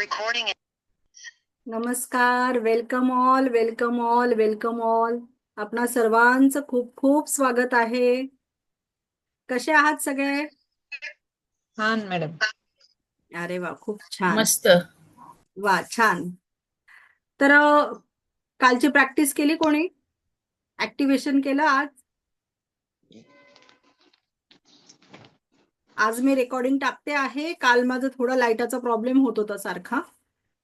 Recording. नमस्कार. Welcome all, welcome all, welcome all. आपणा सर्वांचं खूप खूप स्वागत आहे. कसे आहात सगळे? छान मॅडम. अरे वा, खूप छान. मस्त. वा, छान. तर कालची प्रॅक्टिस केली कोणी? ऍक्टिव्हेशन केलं आज? आज मी रेकॉर्डिंग टाकते आहे. काल माझं थोडा लाईटाचा प्रॉब्लेम होत होता सारखा,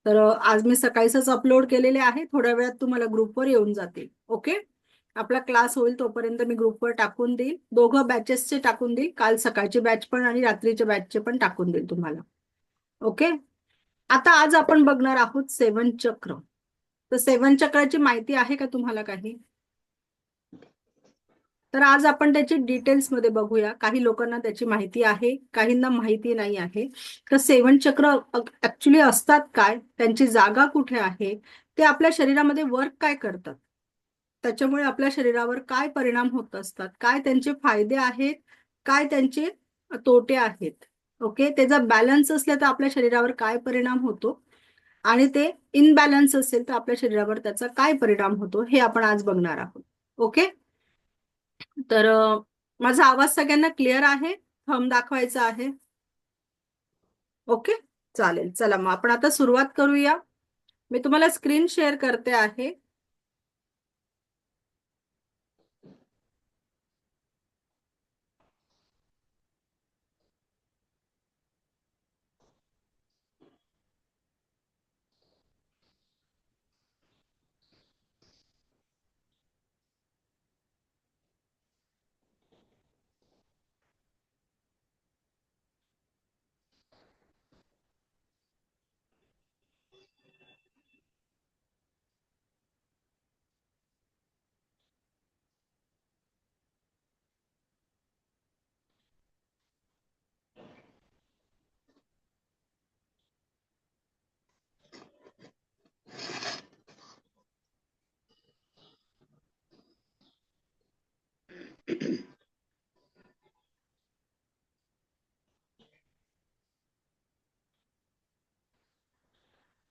तर आज मी सकाळीच अपलोड केलेले आहे. थोड्या वेळात तुम्हाला ग्रुपवर येऊन जातील. ओके, आपला क्लास होईल तोपर्यंत मी ग्रुपवर टाकून देईल. दोघं बॅचेसचे टाकून देईल, काल सकाळची बॅच पण आणि रात्रीच्या बॅचचे पण टाकून देईल तुम्हाला. ओके, आता आज आपण बघणार आहोत सेवन चक्र. तर सेवन चक्राची माहिती आहे का तुम्हाला काही? तर आज आपण त्याची डिटेल्स मध्ये बघूया. काही लोकांना त्याची माहिती आहे, काहींना माहिती नाही आहे. तर सेवन चक्र ऍक्च्युली असतात काय, त्यांची जागा कुठे आहे, ते आपल्या शरीरामध्ये वर्क काय करतात, त्याच्यामुळे आपल्या शरीरावर काय परिणाम होत असतात, काय त्यांचे फायदे आहेत, काय त्यांचे तोटे आहेत. ओके, त्याचा बॅलन्स असला तर आपल्या शरीरावर काय परिणाम होतो, आणि ते इनबॅलन्स असेल तर आपल्या शरीरावर त्याचा काय परिणाम होतो, हे आपण आज बघणार आहोत. ओके, तर माझा आवाज सगळ्यांना क्लिअर आहे? थंब दाखवायचा आहे. ओके, चालेल. चला मग आपण आता सुरुवात करूया. मी तुम्हाला स्क्रीन शेअर करते आहे.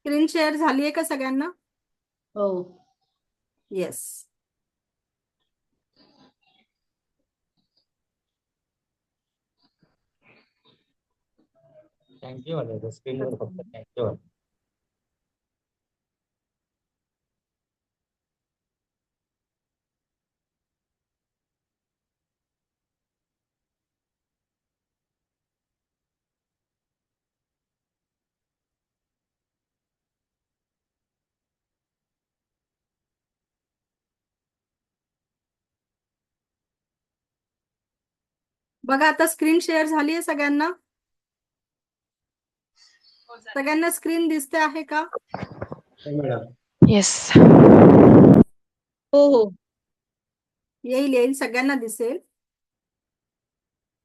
स्क्रीन शेअर झाली आहे का सगळ्यांना? हो. येस. थँक्यू. स्क्रीनवर फक्त थँक्यू. बघा, आता स्क्रीन शेअर झाली आहे सगळ्यांना. सगळ्यांना स्क्रीन दिसते आहे का? मॅडम. येस. हो हो. येईल येईल, सगळ्यांना दिसेल.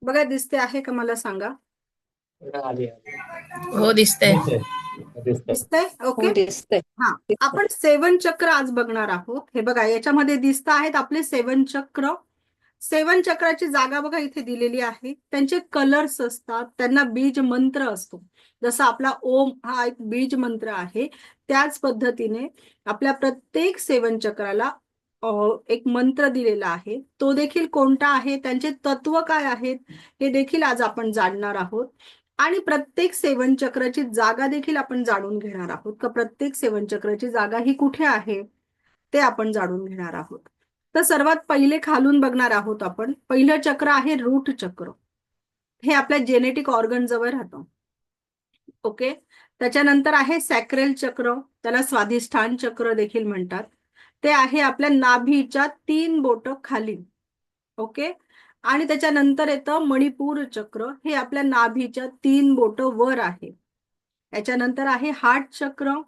बघा, दिसते आहे का मला सांगा. आली हो दिसतंय. दिसतंय? ओके. हो दिसतंय. हा, आपण सेवन चक्र आज बघणार आहोत. हे बघा, याच्यामध्ये दिसत आहेत आपले सेवन चक्र. सेवन चक्राची जागा बघा इथे दिलेली आहे. त्यांचे कलर्स असतात, त्यांना बीज मंत्र असतो. जसा आपला ओम हा एक बीज मंत्र आहे, त्याच पद्धतीने आपल्या प्रत्येक सेवन चक्राला एक मंत्र दिलेला आहे. तो देखील कोणता आहे, त्यांचे तत्व काय आहेत, हे देखील आज आपण जाणणार आहोत. आणि प्रत्येक सेवन चक्राची जागा देखील आपण जाणून घेणार आहोत. का प्रत्येक सेवन चक्राची जागा ही कुठे आहे, ते आपण जाणून घेणार आहोत. तर सर्वात पहिले खालून बघणार आहोत आपण. पहिलं चक्र आहे रूट चक्र. हे आपल्या जेनेटिक ऑर्गन जवळ राहतं. ओके, त्याच्यानंतर आहे सॅक्रेल चक्र, त्याला स्वाधिष्ठान चक्र देखील म्हणतात. ते आहे आपल्या नाभीच्या 3 बोट खाली. ओके, आणि त्याच्यानंतर येतं मणिपूर चक्र. हे आपल्या नाभीच्या 3 बोट वर आहे. याच्यानंतर आहे हार्ट चक्र.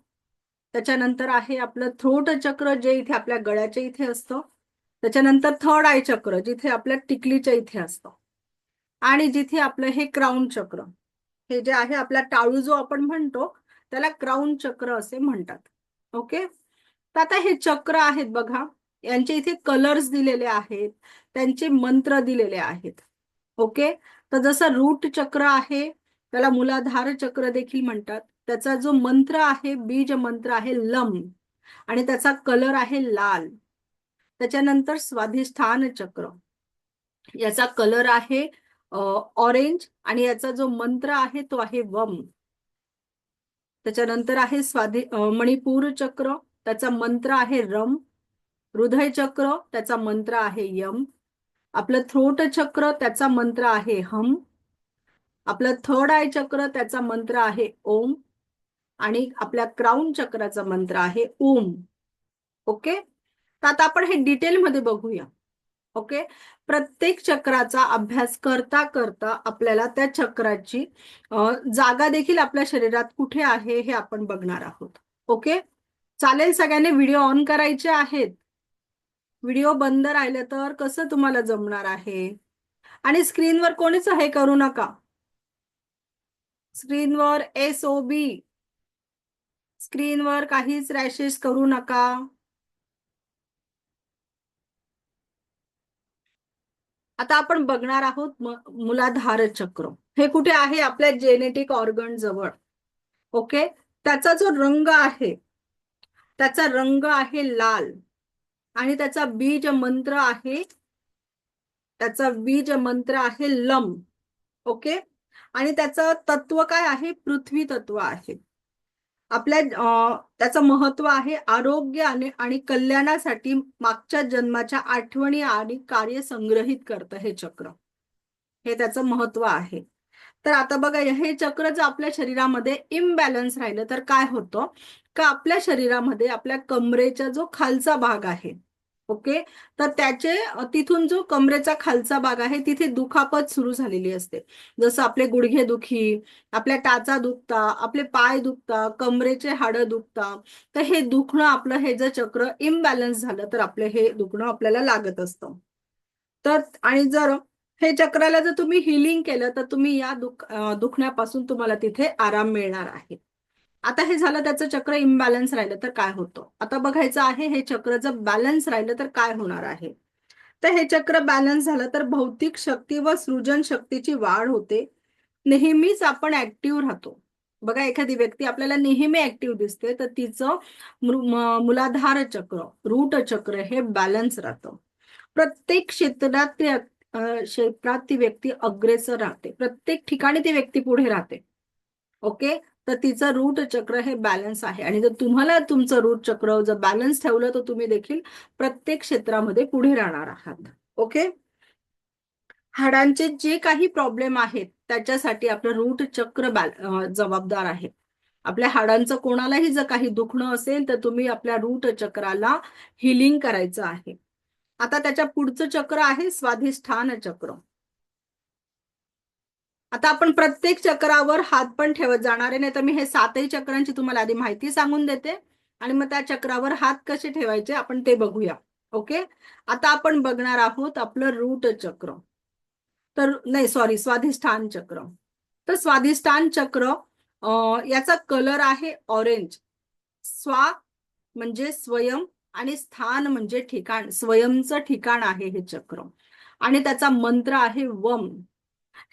त्याच्यानंतर आहे आपलं थ्रोट चक्र, जे इथे आपल्या गळ्याच्या इथे असतं. त्याच्यानंतर थर्ड आय चक्र, जिथे आपल्या टिकलीच्या इथे असतं. आणि जिथे आपलं हे क्राऊन चक्र, हे जे आहे आपला टाळू जो आपण म्हणतो, त्याला क्राऊन चक्र असे म्हणतात. ओके, तर आता हे चक्र आहेत बघा, यांचे इथे कलर्स दिलेले आहेत, त्यांचे मंत्र दिलेले आहेत. ओके, तर जसं रूट चक्र आहे त्याला मूलाधार चक्र देखील म्हणतात. त्याचा जो मंत्र आहे, बीज मंत्र आहे लम, आणि त्याचा कलर आहे लाल. त्याच्यानंतर स्वाधिष्ठान चक्र, याचा कलर आहे ऑरेंज, आणि याचा जो मंत्र आहे तो आहे वम. त्याच्यानंतर आहे मणिपूर चक्र, त्याचा मंत्र आहे रम. हृदय चक्र, त्याचा मंत्र आहे यम. आपलं थ्रोट चक्र, त्याचा मंत्र आहे हम. आपलं थर्ड आय चक्र, त्याचा मंत्र आहे ओम. आणि आपल्या क्राऊन चक्राचा मंत्र आहे ओम. ओके, तर आता आपण हे डिटेलमध्ये बघूया. ओके, प्रत्येक चक्राचा अभ्यास करता करता आपल्याला त्या चक्राची जागा देखील आपल्या शरीरात कुठे आहे हे आपण बघणार आहोत. ओके, चालेल. सगळ्यांनी व्हिडिओ ऑन करायचे आहेत. व्हिडिओ बंद राहिले तर कसं तुम्हाला जमणार आहे? आणि स्क्रीनवर कोणीच हे करू नका. स्क्रीनवर SOB, स्क्रीनवर काहीच रॅशेस करू नका. आता आपण बघणार आहोत मूलाधार चक्र. हे कुठे आहे? आपल्या जेनेटिक ऑर्गन जवळ. ओके, त्याचा जो रंग आहे, त्याचा रंग आहे लाल, आणि त्याचा बीज मंत्र आहे, त्याचा बीज मंत्र आहे लम. ओके, आणि त्याचं तत्व काय आहे? पृथ्वी तत्व आहे. आपल्या त्याचं महत्व आहे आरोग्य आणि कल्याणासाठी मागच्या जन्माच्या आठवणी आणि कार्य संग्रहित करतं हे चक्र. हे त्याचं महत्व आहे. तर आता बघा, हे चक्र जर आपल्या शरीरामध्ये इम्बॅलन्स राहिलं तर काय होतं का? आपल्या शरीरामध्ये आपल्या कमरेचा जो खालचा भाग आहे, ओके, तर तिथून जो कमरेचा खालचा भाग आहे तिथे दुखापत सुरू झालेली असते. जसं आपले गुडघे दुखी, आपल्या टाचा दुखता, आपले पाय दुखता, कमरेचे हाडं दुखता. तर हे दुखणं, आपलं हे जर चक्र इम्बॅलन्स झालं तर आपलं हे दुखणं आपल्याला लागत असतं. तर आणि जर हे चक्राला जर तुम्ही हिलिंग केलं तर तुम्ही या दुखण्यापासून तुम्हाला तिथे आराम मिळणार आहे. आता हे झालं, त्याचं चक्र इम्बॅलन्स राहिलं तर काय होतं? आता बघायचं आहे हे चक्र जर बॅलन्स राहिलं तर काय होणार आहे. तर हे चक्र बॅलन्स झालं तर भौतिक शक्ती व सृजन शक्तीची वाढ होते. नेहमीच आपण ऍक्टिव्ह राहतो. बघा, एखादी व्यक्ती आपल्याला नेहमी ऍक्टिव्ह दिसते तर तिचं मूलाधार चक्र, रूट चक्र हे बॅलन्स राहतं. प्रत्येक क्षेत्रात ती व्यक्ती अग्रेसर राहते. प्रत्येक ठिकाणी ती व्यक्ती पुढे राहते. ओके, तर तिचं रूट चक्र हे बॅलन्स आहे. आणि जर तुम्हाला तुमचं रूट चक्र जर बॅलन्स ठेवलं तर तुम्ही देखील प्रत्येक क्षेत्रामध्ये पुढे राहणार आहात. ओके, हाडांचे जे काही प्रॉब्लेम आहेत त्याच्यासाठी आपलं रूट चक्र जबाबदार आहे. आपल्या हाडांचं कोणालाही जर काही दुखणं असेल तर तुम्ही आपल्या रूट चक्राला हिलिंग करायचं आहे. आता त्याच्या पुढचं चक्र आहे स्वाधिष्ठान चक्र. आता आपण प्रत्येक चक्रावर हात पण ठेवत जाणार आहे, नाही तर मी हे 7ही चक्रांची तुम्हाला आधी माहिती सांगून देते आणि मग त्या चक्रावर हात कसे ठेवायचे आपण ते बघूया. ओके, आता आपण बघणार आहोत आपलं रूट चक्र. तर नाही, सॉरी, स्वाधिष्ठान चक्र. तर स्वाधिष्ठान चक्र याचा कलर आहे ऑरेंज. स्वा म्हणजे स्वयं, आणि स्थान म्हणजे ठिकाण, स्वयंचं ठिकाण आहे हे चक्र. आणि त्याचा मंत्र आहे वम.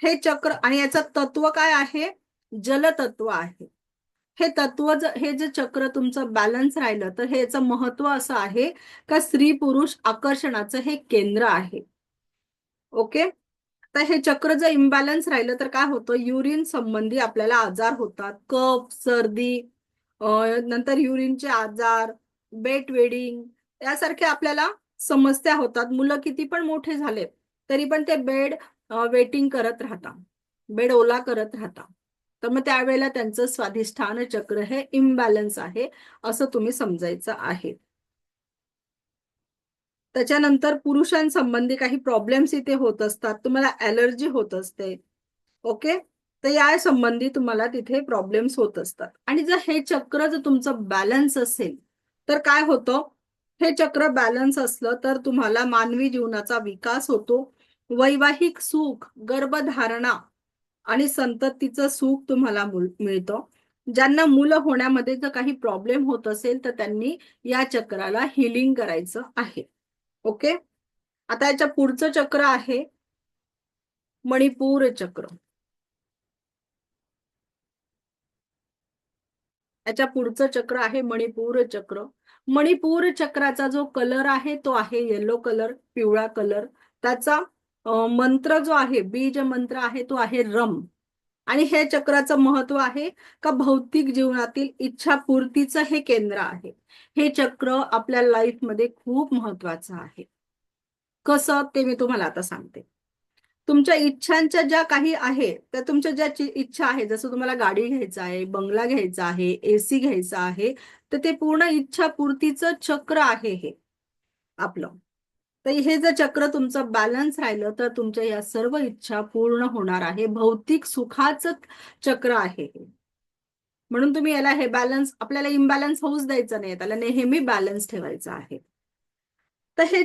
हे चक्र आणि याचं तत्व काय आहे? जलतत्व आहे. हे जे चक्र तुमचं बॅलन्स राहिलं तर हे याचं महत्व असं आहे का स्त्री पुरुष आकर्षणाचं हे केंद्र आहे. ओके, तर हे चक्र जर इम्बॅलन्स राहिलं तर काय होतं? युरिन संबंधी आपल्याला आजार होतात. कफ, सर्दी, नंतर युरिनचे आजार, बेट वेडिंग यासारख्या आपल्याला समस्या होतात. मुलं किती पण मोठे झाले तरी पण ते बेड वेटिंग करत राहतात, बेड ओला करत राहतात. तर मग त्यावेळेला त्यांचं स्वाधिष्ठान चक्र हे इम्बॅलन्स आहे असं तुम्ही समजायचं आहे. त्याच्यानंतर पुरुषांसंबंधी काही प्रॉब्लेम्स इथे होत असतात. तुम्हाला ऍलर्जी होत असते. ओके, तर या संबंधी तुम्हाला तिथे प्रॉब्लेम्स होत असतात. आणि जर हे चक्र जर तुमचं बॅलन्स असेल तर काय होतं? हे चक्र बॅलन्स असलं तर तुम्हाला मानवी जीवनाचा विकास होतो. वैवाहिक सुख, गर्भधारणा आणि संततीचं सुख तुम्हाला मिळतं. ज्यांना मुलं होण्यामध्ये जर काही प्रॉब्लेम होत असेल तर त्यांनी या चक्राला हिलिंग करायचं आहे. ओके, आता याच्या पुढचं चक्र आहे मणिपूर चक्र. याच्या पुढचं चक्र आहे मणिपूर चक्र. मणिपूर चक्राचा जो कलर आहे तो आहे येलो कलर, पिवळा कलर. त्याचा मंत्र जो आहे, बीज मंत्र आहे तो आहे रम. आणि हे चक्राचं महत्व आहे का भौतिक जीवनातील इच्छापूर्तीचं हे केंद्र आहे. हे चक्र आपल्या लाईफमध्ये खूप महत्वाचं आहे. कसं ते मी तुम्हाला आता सांगते. तुमच्या इच्छांच्या ज्या काही आहे त्या तुमच्या ज्या इच्छा आहे, जसं तुम्हाला गाडी घ्यायचं आहे, बंगला घ्यायचा आहे, एसी घ्यायचा आहे, तर ते पूर्ण इच्छापूर्तीचं चक्र आहे हे आपलं. तर हे जर चक्र तुमचं बॅलन्स राहिलं तर तुमच्या या सर्व इच्छा पूर्ण होणार आहे. भौतिक सुखाचं चक्र आहे हे. म्हणून तुम्ही याला हे बॅलन्स, आपल्याला इम्बॅलन्स होऊच द्यायचं नाही, त्याला नेहमी बॅलन्स ठेवायचं आहे. तर हे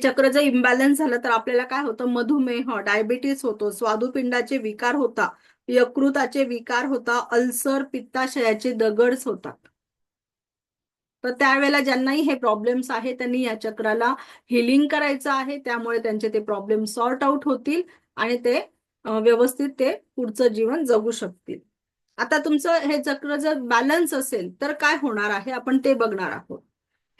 चक्र जर इम्बॅलन्स झालं तर आपल्याला काय होतं, मधुमेह, डायबिटीस होतो, स्वादुपिंडाचे विकार होता, यकृताचे विकार होता, अल्सर, पित्ताशयाचे दगड्स होतात. तर त्यावेळेला ज्यांनाही हे प्रॉब्लेम्स आहे त्यांनी या चक्राला हिलिंग करायचं आहे. त्यामुळे त्यांचे ते प्रॉब्लेम सॉर्ट आउट होतील आणि ते व्यवस्थित ते पुढचं जीवन जगू शकतील. आता तुमचं हे चक्र जर बॅलन्स असेल तर काय होणार आहे आपण ते बघणार आहोत.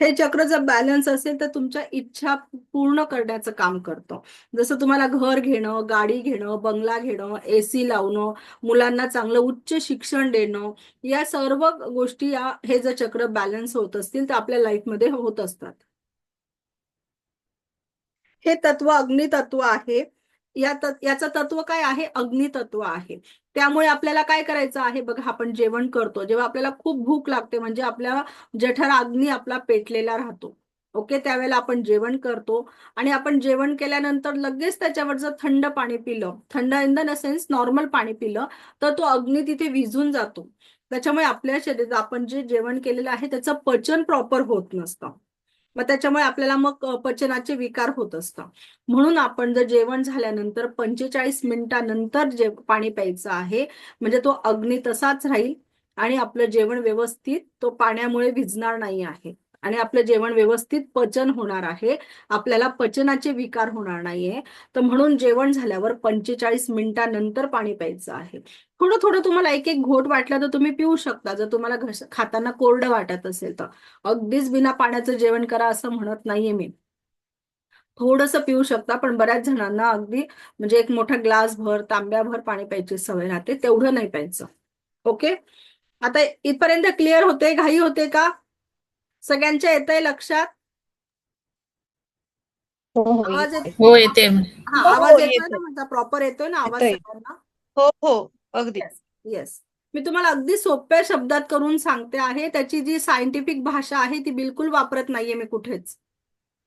हे चक्र जर बॅलन्स असेल तर तुमच्या इच्छा पूर्ण करण्याचं काम करतं. जसं तुम्हाला घर घेणं, गाडी घेणं, बंगला घेणं, एसी लावणं, मुलांना चांगलं उच्च शिक्षण देणं, या सर्व गोष्टी हे जर चक्र बॅलन्स होत असतील तर आपल्या लाईफमध्ये होत असतात. हे तत्व अग्नितत्व आहे. याचं तत्व काय आहे, अग्नितत्व आहे. त्यामुळे आपल्याला काय करायचं आहे बघा, आपण जेवण करतो जेव्हा आपल्याला खूप भूक लागते, म्हणजे आपल्या जठर अग्नी आपला पेटलेला राहतो. ओके, त्यावेळेला आपण जेवण करतो आणि आपण जेवण केल्यानंतर लगेच त्याच्यावर जर थंड पाणी पिलं, थंड इन द सेन्स नॉर्मल पाणी पिलं, तर तो अग्नी तिथे विझून जातो. त्याच्यामुळे आपल्या शरीरात आपण जे जेवण केलेलं आहे त्याचं पचन प्रॉपर होत नसतं. मग त्याच्यामुळे आपल्याला मग पचनाचे विकार होत असतात. म्हणून आपण जर जेवण झाल्यानंतर 45 मिनिटानंतर जे पाणी प्यायचं आहे, म्हणजे तो अग्नी तसाच राहील आणि आपलं जेवण व्यवस्थित तो पाण्यामुळे भिजणार नाही आहे आणि आपलं जेवण व्यवस्थित पचन होणार आहे. आपल्याला पचनाचे विकार होणार नाहीये. तर म्हणून जेवण झाल्यावर 45 मिनिटानंतर पाणी प्यायचं आहे. थोडं थोडं तुम्हाला एक एक घोट वाटलं तर तुम्ही पिऊ शकता, जर तुम्हाला खाताना कोरडं वाटत असेल तर. अगदीच बिना पाण्याचं जेवण करा असं म्हणत नाहीये मी. थोडंसं पिऊ शकता, पण बऱ्याच जणांना अगदी म्हणजे एक मोठा ग्लास भर, तांब्याभर पाणी प्यायची सवय राहते, तेवढं नाही प्यायचं. ओके, आता इथपर्यंत क्लिअर होते, घाई होते का सगळ्यांच्या? येतंय लक्षात? हो हो आवाज येते. येतो? हो येते. हा, हो आवाज हो येतोय ना येतोय माझा? प्रॉपर येतोय ना आवाज येतोय. सगळ्यांना? हो हो अगदी. Yes yes. मी तुम्हाला अगदी सोप्या शब्दात करून सांगते आहे. त्याची जी सायंटिफिक भाषा आहे ती बिलकुल वापरत नाहीये मी कुठेच.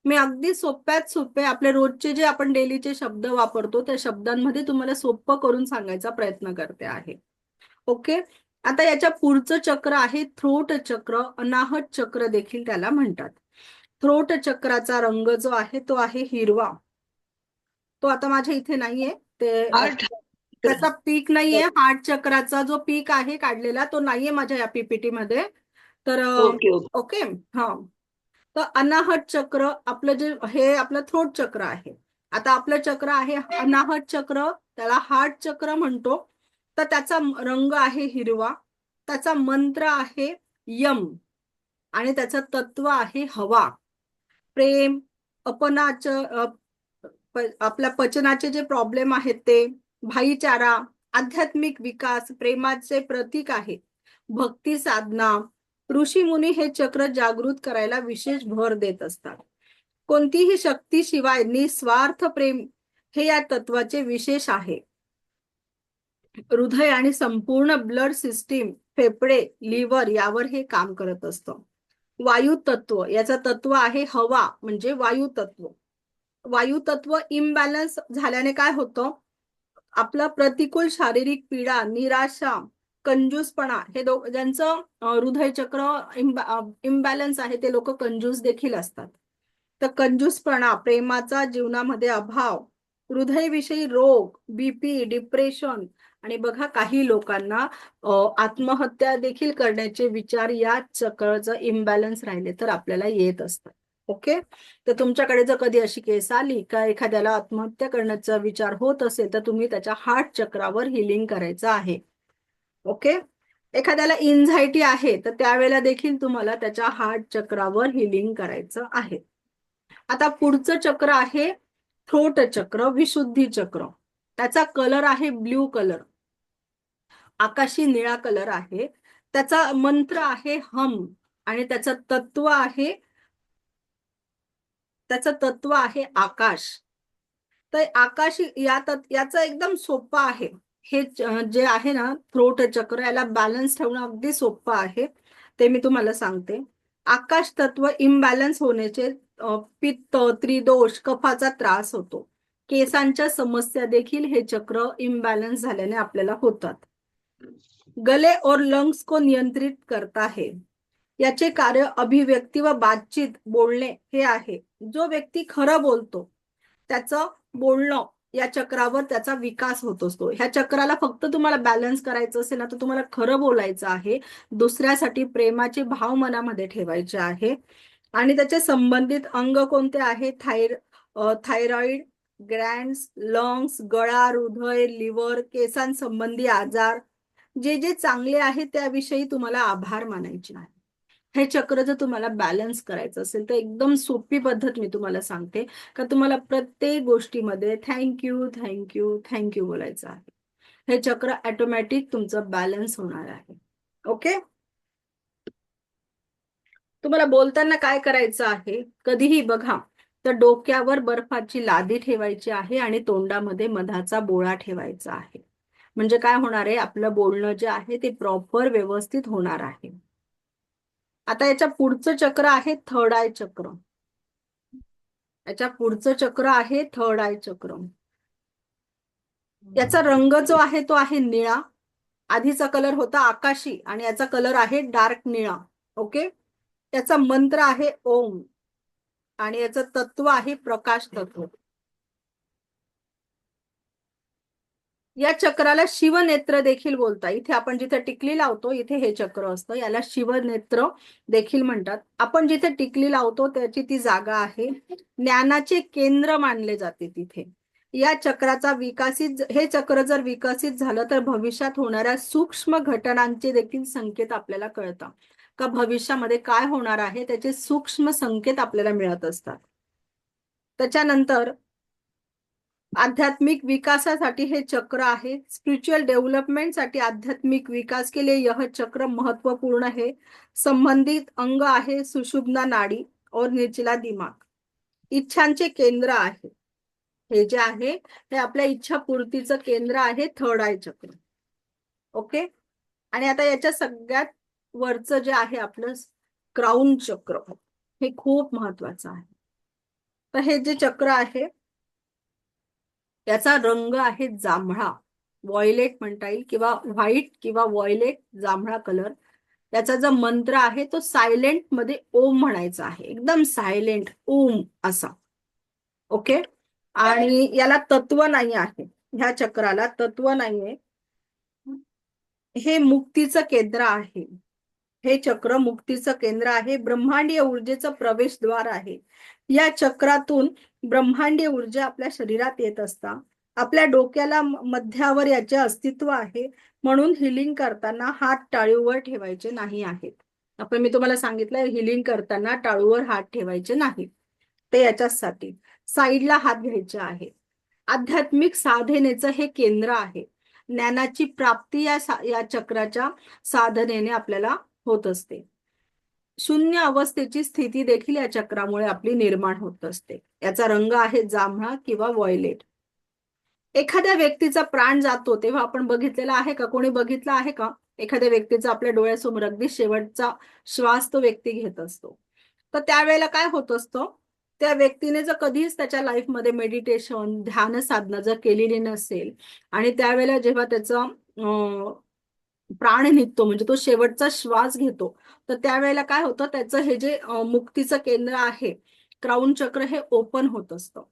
मी अगदी सोप्यात सोपे आपले रोजचे जे आपण डेलीचे शब्द वापरतो त्या शब्दांमध्ये तुम्हाला सोपं करून सांगायचा प्रयत्न करते आहे. ओके, आता याच्या पुढचं चक्र आहे थ्रोट चक्र, अनाहत चक्र देखील त्याला म्हणतात. थ्रोट चक्राचा रंग जो आहे तो आहे हिरवा. तो आता माझ्या इथे नाहीये, ते आठ. त्याचा पीक नाहीये. हार्ट चक्राचा जो पीक आहे काढलेला तो नाहीये माझ्या या पीपीटी मध्ये. तर ओके ओके. ओके, हा. तर अनाहत चक्र आपलं जे हे आपलं थ्रोट चक्र आहे. आता आपलं चक्र आहे अनाहत चक्र, त्याला हार्ट चक्र म्हणतो. तर त्याचा रंग आहे हिरवा, त्याचा मंत्र आहे यम आणि त्याचं तत्व आहे हवा. प्रेम, अपनाच आपल्या पचनाचे जे प्रॉब्लेम आहेत ते, भाईचारा, आध्यात्मिक विकास, प्रेमाचे प्रतीक आहे, भक्ती साधना. ऋषी मुनी हे चक्र जागृत करायला विशेष भर देत असतात. कोणतीही शक्तीशिवाय निस्वार्थ प्रेम हे या तत्वाचे विशेष आहे. हृदय आणि संपूर्ण ब्लड सिस्टीम, फेफडे, लिव्हर यावर हे काम करत असतं. वायू तत्व, याचं तत्व आहे हवा, म्हणजे वायू तत्व. वायू तत्व इम्बॅलन्स झाल्याने काय होतं, आपला प्रतिकूल शारीरिक पीडा, निराशा, कंजूसपणा, हे ज्यांचं हृदय चक्र इम्बॅलन्स आहे ते लोक कंजूस देखील असतात. तर कंजूसपणा, प्रेमाचा जीवनामध्ये अभाव, हृदयविषयी रोग, बीपी, डिप्रेशन आणि बघा काही लोकांना आत्महत्या देखील करण्याचे विचार या चक्राचं इम्बॅलन्स राहिले तर आपल्याला येत असतात. ओके, तर तुमच्याकडे जर कधी अशी केस आली का एखाद्याला आत्महत्या करण्याचा विचार होत असेल तर तुम्ही त्याच्या हार्ट चक्रावर हिलिंग करायचं आहे. ओके, एखाद्याला इन्झायटी आहे तर त्यावेळेला देखील तुम्हाला त्याच्या हार्ट चक्रावर हिलिंग करायचं आहे. आता पुढचं चक्र आहे थ्रोट चक्र, विशुद्धी चक्र. त्याचा कलर आहे ब्ल्यू कलर, आकाशी निळा कलर आहे. त्याचा मंत्र आहे हम आणि त्याचं तत्व आहे आकाश. तर आकाशी याचं एकदम सोपं आहे. हे जे आहे ना थ्रोट चक्र, याला बॅलन्स ठेवणं अगदी सोपं आहे. ते मी तुम्हाला सांगते. आकाश तत्व इम्बॅलन्स होण्याचे पित्त, त्रिदोष, कफाचा त्रास होतो. केसांच्या समस्या देखील हे चक्र इम्बॅलन्स झाल्याने आपल्याला होतात. गले और लंग्स को नियंत्रित करता है. याचे कार्य अभिव्यक्ती व बातचीत, बोलणे हे आहे. जो व्यक्ती खरं बोलतो त्याचं बोलणं या चक्रावर त्याचा विकास होत असतो. ह्या चक्राला फक्त तुम्हाला बॅलन्स करायचं असेल ना तर तुम्हाला खरं बोलायचं आहे. दुसऱ्यासाठी प्रेमाचे भाव मनामध्ये ठेवायचे आहे. आणि त्याचे संबंधित अंग कोणते आहे? थायरॉइड ग्रँड्स, लंग्स, गळा, हृदय, लिव्हर, केसांसंबंधी आजार, जे जे चांगले आहे त्याविषयी तुम्हाला आभार मानायचे आहे. हे चक्र जर तुम्हाला बॅलन्स करायचं असेल तर एकदम सोपी पद्धत मी तुम्हाला सांगते का तुम्हाला प्रत्येक गोष्टीमध्ये थँक्यू थँक्यू थँक्यू बोलायचं आहे. हे चक्र ऑटोमॅटिक तुमचं बॅलन्स होणार आहे. ओके. तुम्हाला बोलताना काय करायचं आहे? कधीही बघा तर डोक्यावर बर्फाची लादी ठेवायची आहे आणि तोंडामध्ये मधाचा बोळा ठेवायचा आहे. म्हणजे काय होणार आहे? आपलं बोलणं जे आहे ते प्रॉपर व्यवस्थित होणार आहे. आता याच्या पुढचं चक्र आहे थर्ड आय चक्र. याच्या पुढचं चक्र आहे थर्ड आय चक्र. याचा रंग जो आहे तो आहे निळा. आधीचा कलर होता आकाशी आणि याचा कलर आहे डार्क निळा. ओके. त्याचा मंत्र आहे ओम आणि याचं तत्व आहे प्रकाश तत्व. या चक्राला शिवनेत्र देखील बोलतात. इथे आपण जिथे टिकली लावतो इथे हे चक्र असतं, याला शिवनेत्र देखील म्हणतात. आपण जिथे टिकली लावतो त्याची ती जागा आहे. ज्ञानाचे केंद्र मानले जाते तिथे. या चक्राचा हे चक्र जर विकसित झालं तर भविष्यात होणाऱ्या सूक्ष्म घटनांचे देखील संकेत आपल्याला कळतात. का भविष्यामध्ये काय होणार आहे त्याचे सूक्ष्म संकेत आपल्याला मिळत असतात. त्याच्यानंतर आध्यात्मिक विकासासाठी हे चक्र आहे. स्पिरिच्युअल डेव्हलपमेंटसाठी आध्यात्मिक विकास के लिए यह चक्र महत्वपूर्ण है. संबंधित अंग आहे सुषुम्ना नाडी और निचला दिमाग. इच्छांचे केंद्र आहे. हे जे आहे हे आपल्या इच्छा पूर्तीचं केंद्र आहे थर्ड आय चक्र. ओके. आणि आता याच्या सगळ्यात वरचं जे आहे आपलं क्राउन चक्र, हे खूप महत्वाचं आहे. तर हे जे चक्र आहे याचा रंग आहे जांभळा, व्हायलेट म्हणता येईल किंवा व्हाईट किंवा व्हायलेट जांभळा कलर. त्याचा जो मंत्र आहे तो सायलेंट मध्ये ओम म्हणायचा आहे, एकदम सायलेंट ओम असा. ओके. आणि याला तत्व नाही आहे, ह्या चक्राला तत्व नाहीये. हे मुक्तीचं केंद्र आहे. हे चक्र मुक्तीचं केंद्र आहे. ब्रह्मांडीय ऊर्जेचं प्रवेशद्वार आहे. या चक्रातून ब्रह्मांडीय ऊर्जा आपल्या शरीरात येत असता. आपल्या डोक्याला मध्यावर याचे अस्तित्व आहे. म्हणून हिलिंग करताना हात टाळूवर ठेवायचे नाही आहेत. मी तुम्हाला सांगितलं हिलिंग करताना टाळूवर हात ठेवायचे नाही. ते याच्यासाठी साईडला हात घ्यायचे आहे. आध्यात्मिक साधनेचं हे केंद्र आहे. ज्ञानाची प्राप्ती या चक्राच्या साधनेने आपल्याला होत असते. शून्य अवस्थेची स्थिती देखील या चक्रामुळे आपली निर्माण होत असते. याचा रंग आहे जांभळा किंवा व्हायलेट. एखाद्या व्यक्तीचा प्राण जातो तेव्हा आपण बघितलेला आहे का? कोणी बघितलं आहे का? एखाद्या व्यक्तीचा आपल्या डोळ्यासमोर अगदी शेवटचा श्वास तो व्यक्ती घेत असतो. तर त्यावेळेला काय होत असतं? त्या व्यक्तीने जर कधीच त्याच्या लाईफमध्ये मेडिटेशन, ध्यान साधना जर केलेली नसेल आणि त्यावेळेला जेव्हा त्याचा प्राण निघतो म्हणजे तो शेवटचा श्वास घेतो तर त्यावेळेला काय होतं? त्याचं हे जे मुक्तीचं केंद्र आहे क्राउन चक्र हे ओपन होत असतं.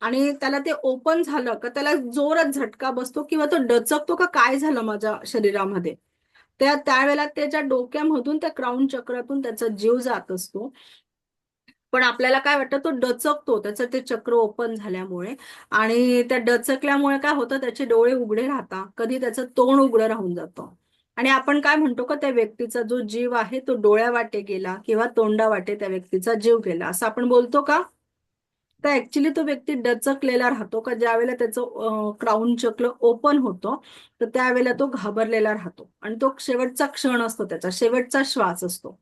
आणि त्याला ते ओपन झालं का त्याला जोरात झटका बसतो किंवा तो डचकतो का काय झालं माझ्या शरीरामध्ये. त्यावेळेला त्याच्या डोक्यामधून त्या क्राउन चक्रातून त्याचा जीव जात असतो. पण आपल्याला काय वाटतं? तो डचकतो त्याचं ते चक्र ओपन झाल्यामुळे. आणि त्या डचकल्यामुळे काय होतं? त्याचे डोळे उघडे राहतात, कधी त्याचं तोंड उघडं राहून जातं आणि आपण काय म्हणतो का त्या व्यक्तीचा जो जीव आहे तो डोळ्यावाटे गेला किंवा तोंडावाटे त्या व्यक्तीचा जीव गेला असं आपण बोलतो का? तर ऍक्च्युली तो व्यक्ती डचकलेला राहतो का ज्यावेळेला त्याचं क्राऊन चक्र ओपन होतो तर त्यावेळेला तो घाबरलेला राहतो आणि तो शेवटचा क्षण असतो, त्याचा शेवटचा श्वास असतो.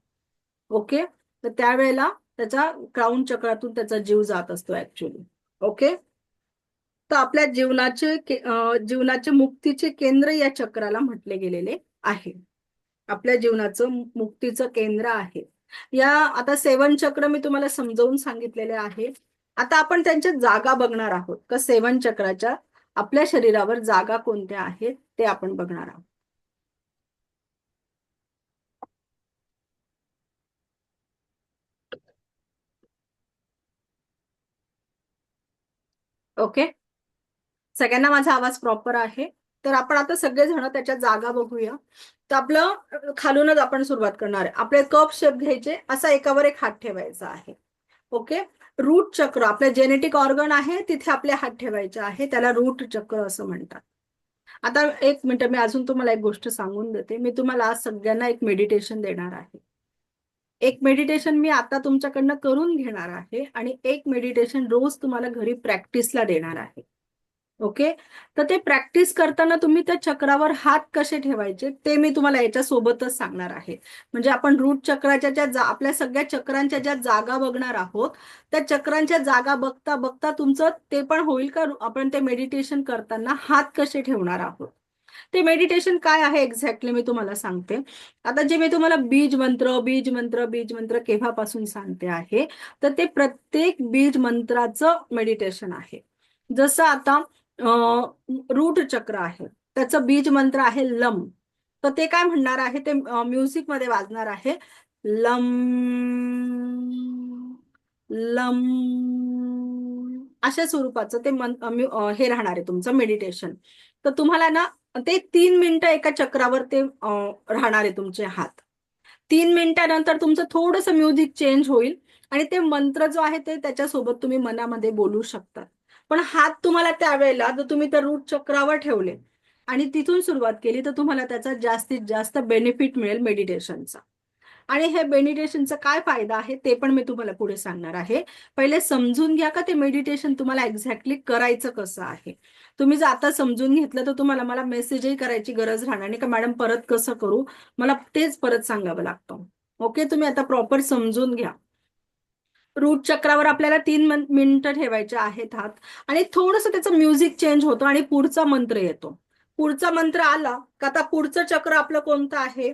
ओके, तर त्यावेळेला त्याच्या क्राऊन चक्रातून त्याचा जीव जात असतो ऍक्च्युली. ओके, तर आपल्या जीवनाचे मुक्तीचे केंद्र या चक्राला म्हटले गेलेले आहे. आपल्या जीवनाचं मुक्तीचं केंद्र आहे. या आता 7 चक्र मी तुम्हाला समजावून सांगितलेले आहे. आता आपण त्यांच्या जागा बघणार आहोत का 7 चक्राच्या आपल्या शरीरावर जागा कोणत्या आहेत ते आपण बघणार आहोत. ओके, सगळ्यांना माझा आवाज प्रॉपर आहे? तर आपण आता सगळेजण त्याच्या जागा बघूया. तर आपलं खालूनच आपण सुरुवात करणार आहे. आपले कप शेप घ्यायचे, असा एकावर एक हात ठेवायचा आहे. ओके, रूट चक्र आपले जेनेटिक ऑर्गन आहे तिथे आपले हात ठेवायचे आहे, त्याला रूट चक्र असं म्हणतात. आता एक मिनिट, मी अजून तुम्हाला एक गोष्ट सांगून देते. मी तुम्हाला आज सगळ्यांना एक मेडिटेशन देणार आहे. एक मेडिटेशन मी आता तुमच्याकडनं करून घेणार आहे आणि एक मेडिटेशन रोज तुम्हाला घरी प्रॅक्टिसला देणार आहे. ओके, तर ते प्रॅक्टिस करताना तुम्ही त्या चक्रावर हात कसे ठेवायचे ते मी तुम्हाला याच्या सोबतच सांगणार आहे. म्हणजे आपण रूट चक्राच्या आपल्या सगळ्या चक्रांच्या ज्या जागा बघणार आहोत त्या चक्रांच्या जागा बघता बघता तुमचं ते पण होईल का आपण ते मेडिटेशन करताना हात कसे ठेवणार आहोत. ते मेडिटेशन काय आहे एक्झॅक्टली मी तुम्हाला सांगते. आता जे मी तुम्हाला बीज मंत्र केव्हापासून सांगते आहे तर ते प्रत्येक बीज मंत्राचं मेडिटेशन आहे. जसं आता रूट चक्र आहे त्याचं बीज मंत्र आहे लम, तर ते काय म्हणणार आहे ते म्युझिक मध्ये वाजणार आहे. लम लम अशा स्वरूपाचं ते हे राहणार आहे तुमचं मेडिटेशन. तर तुम्हाला ना ते 3 मिनिटं एका चक्रावर ते राहणार आहे तुमचे हात. 3 मिनिटानंतर तुमचं थोडंसं म्युझिक चेंज होईल आणि ते मंत्र जो आहे ते त्याच्यासोबत तुम्ही मनामध्ये बोलू शकता. पण हात तुम्हाला त्यावेळेला जर तुम्ही त्या रूट चक्रावर ठेवले आणि तिथून सुरुवात केली तर तुम्हाला त्याचा जास्तीत जास्त बेनिफिट मिळेल मेडिटेशनचा. आणि हे मेडिटेशनचा काय फायदा आहे ते पण मी तुम्हाला पुढे सांगणार आहे. पहिले समजून घ्या का ते मेडिटेशन तुम्हाला एक्झॅक्टली करायचं कसं आहे. तुम्ही जर आता समजून घेतलं तर तुम्हाला मला मेसेजही करायची गरज राहणार नाही का मॅडम परत कसं करू, मला तेच परत सांगावं लागतं. ओके, तुम्ही आता प्रॉपर समजून घ्या. रूट चक्रावर आपल्याला 3 मिनिटं ठेवायचे आहेत हात आणि थोडंसं त्याचं म्युझिक चेंज होतं आणि पुढचा मंत्र येतो. पुढचा मंत्र आला का आता पुढचं चक्र आपलं कोणतं आहे,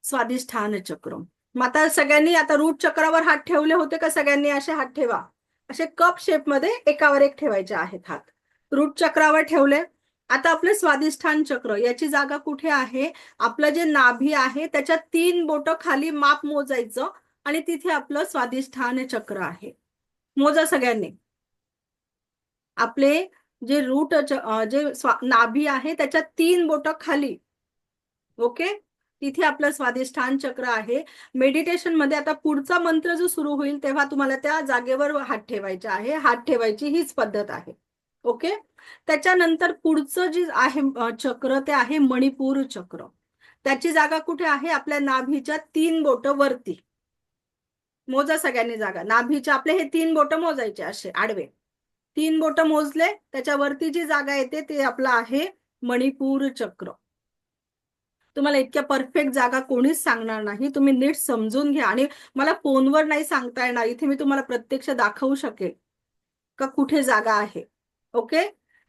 स्वादिष्ठान चक्र. मग आता सगळ्यांनी आता रूट चक्रावर हात ठेवले होते का, सगळ्यांनी असे हात ठेवा, असे कप शेप मध्ये एकावर एक ठेवायचे आहेत हात. रूट चक्रावर ठेवले. आता आपलं स्वादिष्ठान चक्र याची जागा कुठे आहे, आपलं जे नाभी आहे त्याच्या 3 बोटं खाली माप मोजायचं आणि तिथे आपलं स्वादिष्ठान चक्र आहे. मोजा सगळ्यांनी. आपले जे जे नाभी आहे त्याच्या 3 बोटं खाली. ओके, तिथे आपलं स्वादिष्ठान चक्र आहे. मेडिटेशन मध्ये आता पुढचा मंत्र जो सुरू होईल तेव्हा तुम्हाला त्या जागेवर हात ठेवायचे आहे. हात ठेवायची हीच पद्धत आहे. ओके, त्याच्यानंतर पुढचं जे आहे चक्र ते आहे मणिपूर चक्र. त्याची जागा कुठे आहे, आपल्या नाभीच्या 3 बोटं वरती. मोजा सगळ्यांनी जागा. नाभीच्या आपले हे 3 बोटं मोजायचे असे आडवे. 3 बोटं मोजले, त्याच्यावरती जी जागा येते ते आपलं आहे मणिपूर चक्र. तुम्हाला इतक्या परफेक्ट जागा कोणीच सांगणार नाही, तुम्ही नीट समजून घ्या. आणि मला फोनवर नाही सांगता येणार, इथे मी तुम्हाला प्रत्यक्ष दाखवू शकेल का कुठे जागा आहे. ओके,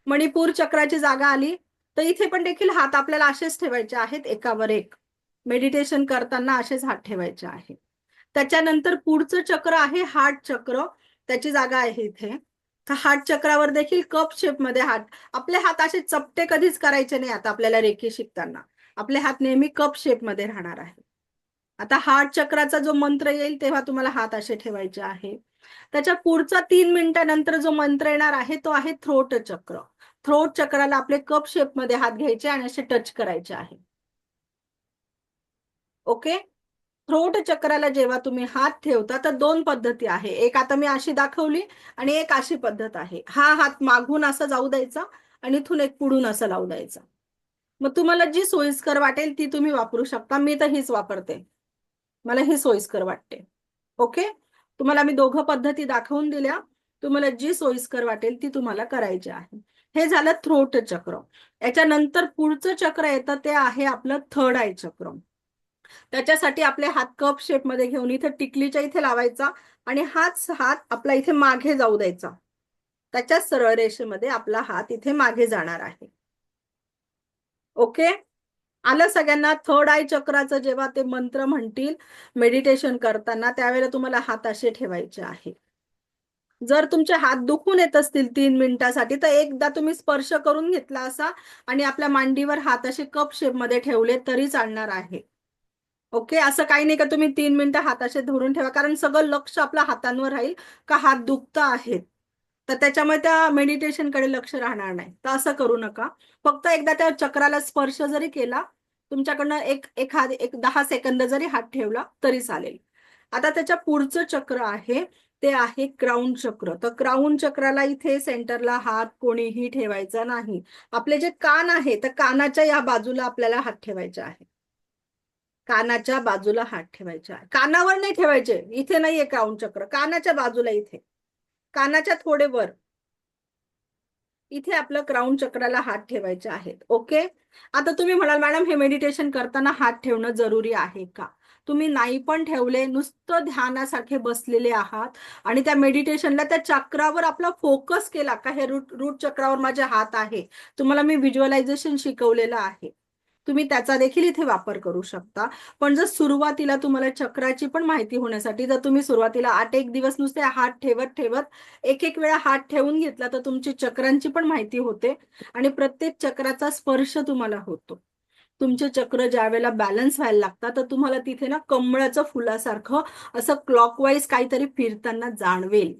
मणिपूर चक्राची जागा आली तर इथे पण देखील हात आपल्याला असेच ठेवायचे आहेत एकावर एक. मेडिटेशन करताना असेच हात ठेवायचे आहे. त्याच्यानंतर पुढचं चक्र आहे हार्ट चक्र, त्याची जागा आहे इथे. हार्ट चक्रावर देखील कप शेप मध्ये हात. आपले हात असे चपटे कधीच करायचे नाही. आता आपल्याला रेखी शिकताना आपले हात नेहमी कप शेप मध्ये राहणार आहे. आता हार्ट चक्राचा जो मंत्र येईल तेव्हा तुम्हाला हात असे ठेवायचे आहे. त्याच्या पुढचा 3 मिनिटानंतर जो मंत्र येणार आहे तो आहे थ्रोट चक्र. थ्रोट चक्राला आपले कप शेप मध्ये हात घ्यायचे आणि असे टच करायचे आहे. ओके, थ्रोट चक्राला जेव्हा तुम्ही हात ठेवता तर 2 पद्धती आहे. एक आता मी अशी दाखवली आणि एक अशी पद्धत आहे. हा हात मागून असं जाऊ द्यायचा आणि इथून एक पुढून असं लावू द्यायचा. मग तुम्हाला जी सोयीस्कर वाटेल ती तुम्ही वापरू शकता. मी तर हीच वापरते, मला ही सोयीस्कर वाटते. ओके, तुम्हाला मी दोघं पद्धती दाखवून दिल्या. तुम्हाला जी सोयीस्कर वाटेल ती तुम्हाला करायची आहे. हे झालं थ्रोट चक्र. याच्यानंतर पुढचं चक्र येतं ते आहे आपलं थर्ड आय चक्र. त्याच्यासाठी आपले हात कप शेप मध्ये घेऊन इथे टिकलीच्या इथे लावायचा आणि हाच हात आपला इथे मागे जाऊ द्यायचा. त्याच्या सरळ रेषेमध्ये आपला हात इथे मागे जाणार आहे. ओके, आलं सगळ्यांना? थर्ड आय चक्राचं जेव्हा ते मंत्र म्हणतील मेडिटेशन करताना त्यावेळेला तुम्हाला हात असे ठेवायचे आहे. जर तुमचे हात दुखून येत असतील 3 मिनिटासाठी तर एकदा तुम्ही स्पर्श करून घेतला असा आणि आपल्या मांडीवर हात असे कप शेप मध्ये ठेवले तरी चालणार आहे. ओके, असं काही नाही का तुम्ही 3 मिनिटं हात असे धरून ठेवा, कारण सगळं लक्ष आपल्या हातांवर राहील का हात दुखत आहेत, तर त्याच्यामुळे त्या मेडिटेशन कडे लक्ष राहणार नाही. तर असं करू नका. फक्त एकदा त्या चक्राला स्पर्श जरी केला तुमच्याकडनं एक 10 सेकंद जरी हात ठेवला तरी चालेल. आता त्याच्या पुढचं चक्र आहे ते आहे क्राऊन चक्र. तर क्राऊन चक्राला इथे सेंटरला हात कोणीही ठेवायचा नाही. आपले जे कान आहे तर कानाच्या या बाजूला आपल्याला हात ठेवायचे आहे. कानाच्या बाजूला हात ठेवायचे आहे. कानावर नाही ठेवायचे, इथे नाहीये क्राऊन चक्र, कानाच्या बाजूला इथे, कानाच्या थोडे वर इथे आपलं क्राऊन चक्राला हात ठेवायचे आहेत. ओके, आता तुम्ही म्हणाल मॅडम हे मेडिटेशन करताना हात ठेवणं जरुरी आहे का? तुम्ही नाही पण ठेवले, नुसतं ध्यानासारखे बसलेले आहात आणि त्या मेडिटेशनला त्या चक्रावर आपला फोकस केला का, हे रूट चक्रावर माझे हात आहे, तुम्हाला मी व्हिज्युअलायझेशन शिकवलेलं आहे, तुम्ही त्याचा देखील इथे वापर करू शकता. पण जर सुरुवातीला तुम्हाला चक्राची पण माहिती होण्यासाठी जर तुम्ही सुरुवातीला 8 दिवस नुसते हात ठेवत ठेवत एक वेळा हात ठेवून घेतला तर तुमची चक्रांची पण माहिती होते आणि प्रत्येक चक्राचा स्पर्श तुम्हाला होतो. तुमचे चक्र ज्या वेळेला बॅलन्स व्हायला लागतात तर तुम्हाला तिथे ना कमळाचं फुलासारखं असं क्लॉकवाईज काहीतरी फिरताना जाणवेल.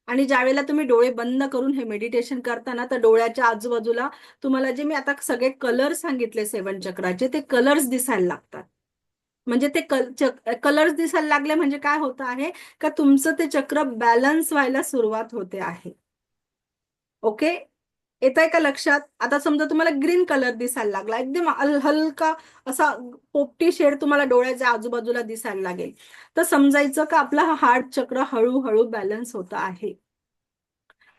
आणि ज्या वेळेला तुम्ही डोळे बंद करून हे मेडिटेशन करताना तर डोळ्याच्या आजूबाजूला तुम्हाला जे मी आता सगळे कलर सांगितले 7 चक्राचे ते कलर्स दिसायला लागतात. म्हणजे ते कलर्स दिसायला लागले म्हणजे काय होत आहे का तुमचं ते चक्र बॅलन्स व्हायला सुरुवात होते आहे. ओके, येत आहे का लक्षात? आता समजा तुम्हाला ग्रीन कलर दिसायला लागला, एकदम हलका असा पोपटी शेड तुम्हाला डोळ्याच्या आजूबाजूला दिसायला लागेल, तर समजायचं का आपला हा हार्ट चक्र हळूहळू बॅलन्स होत आहे.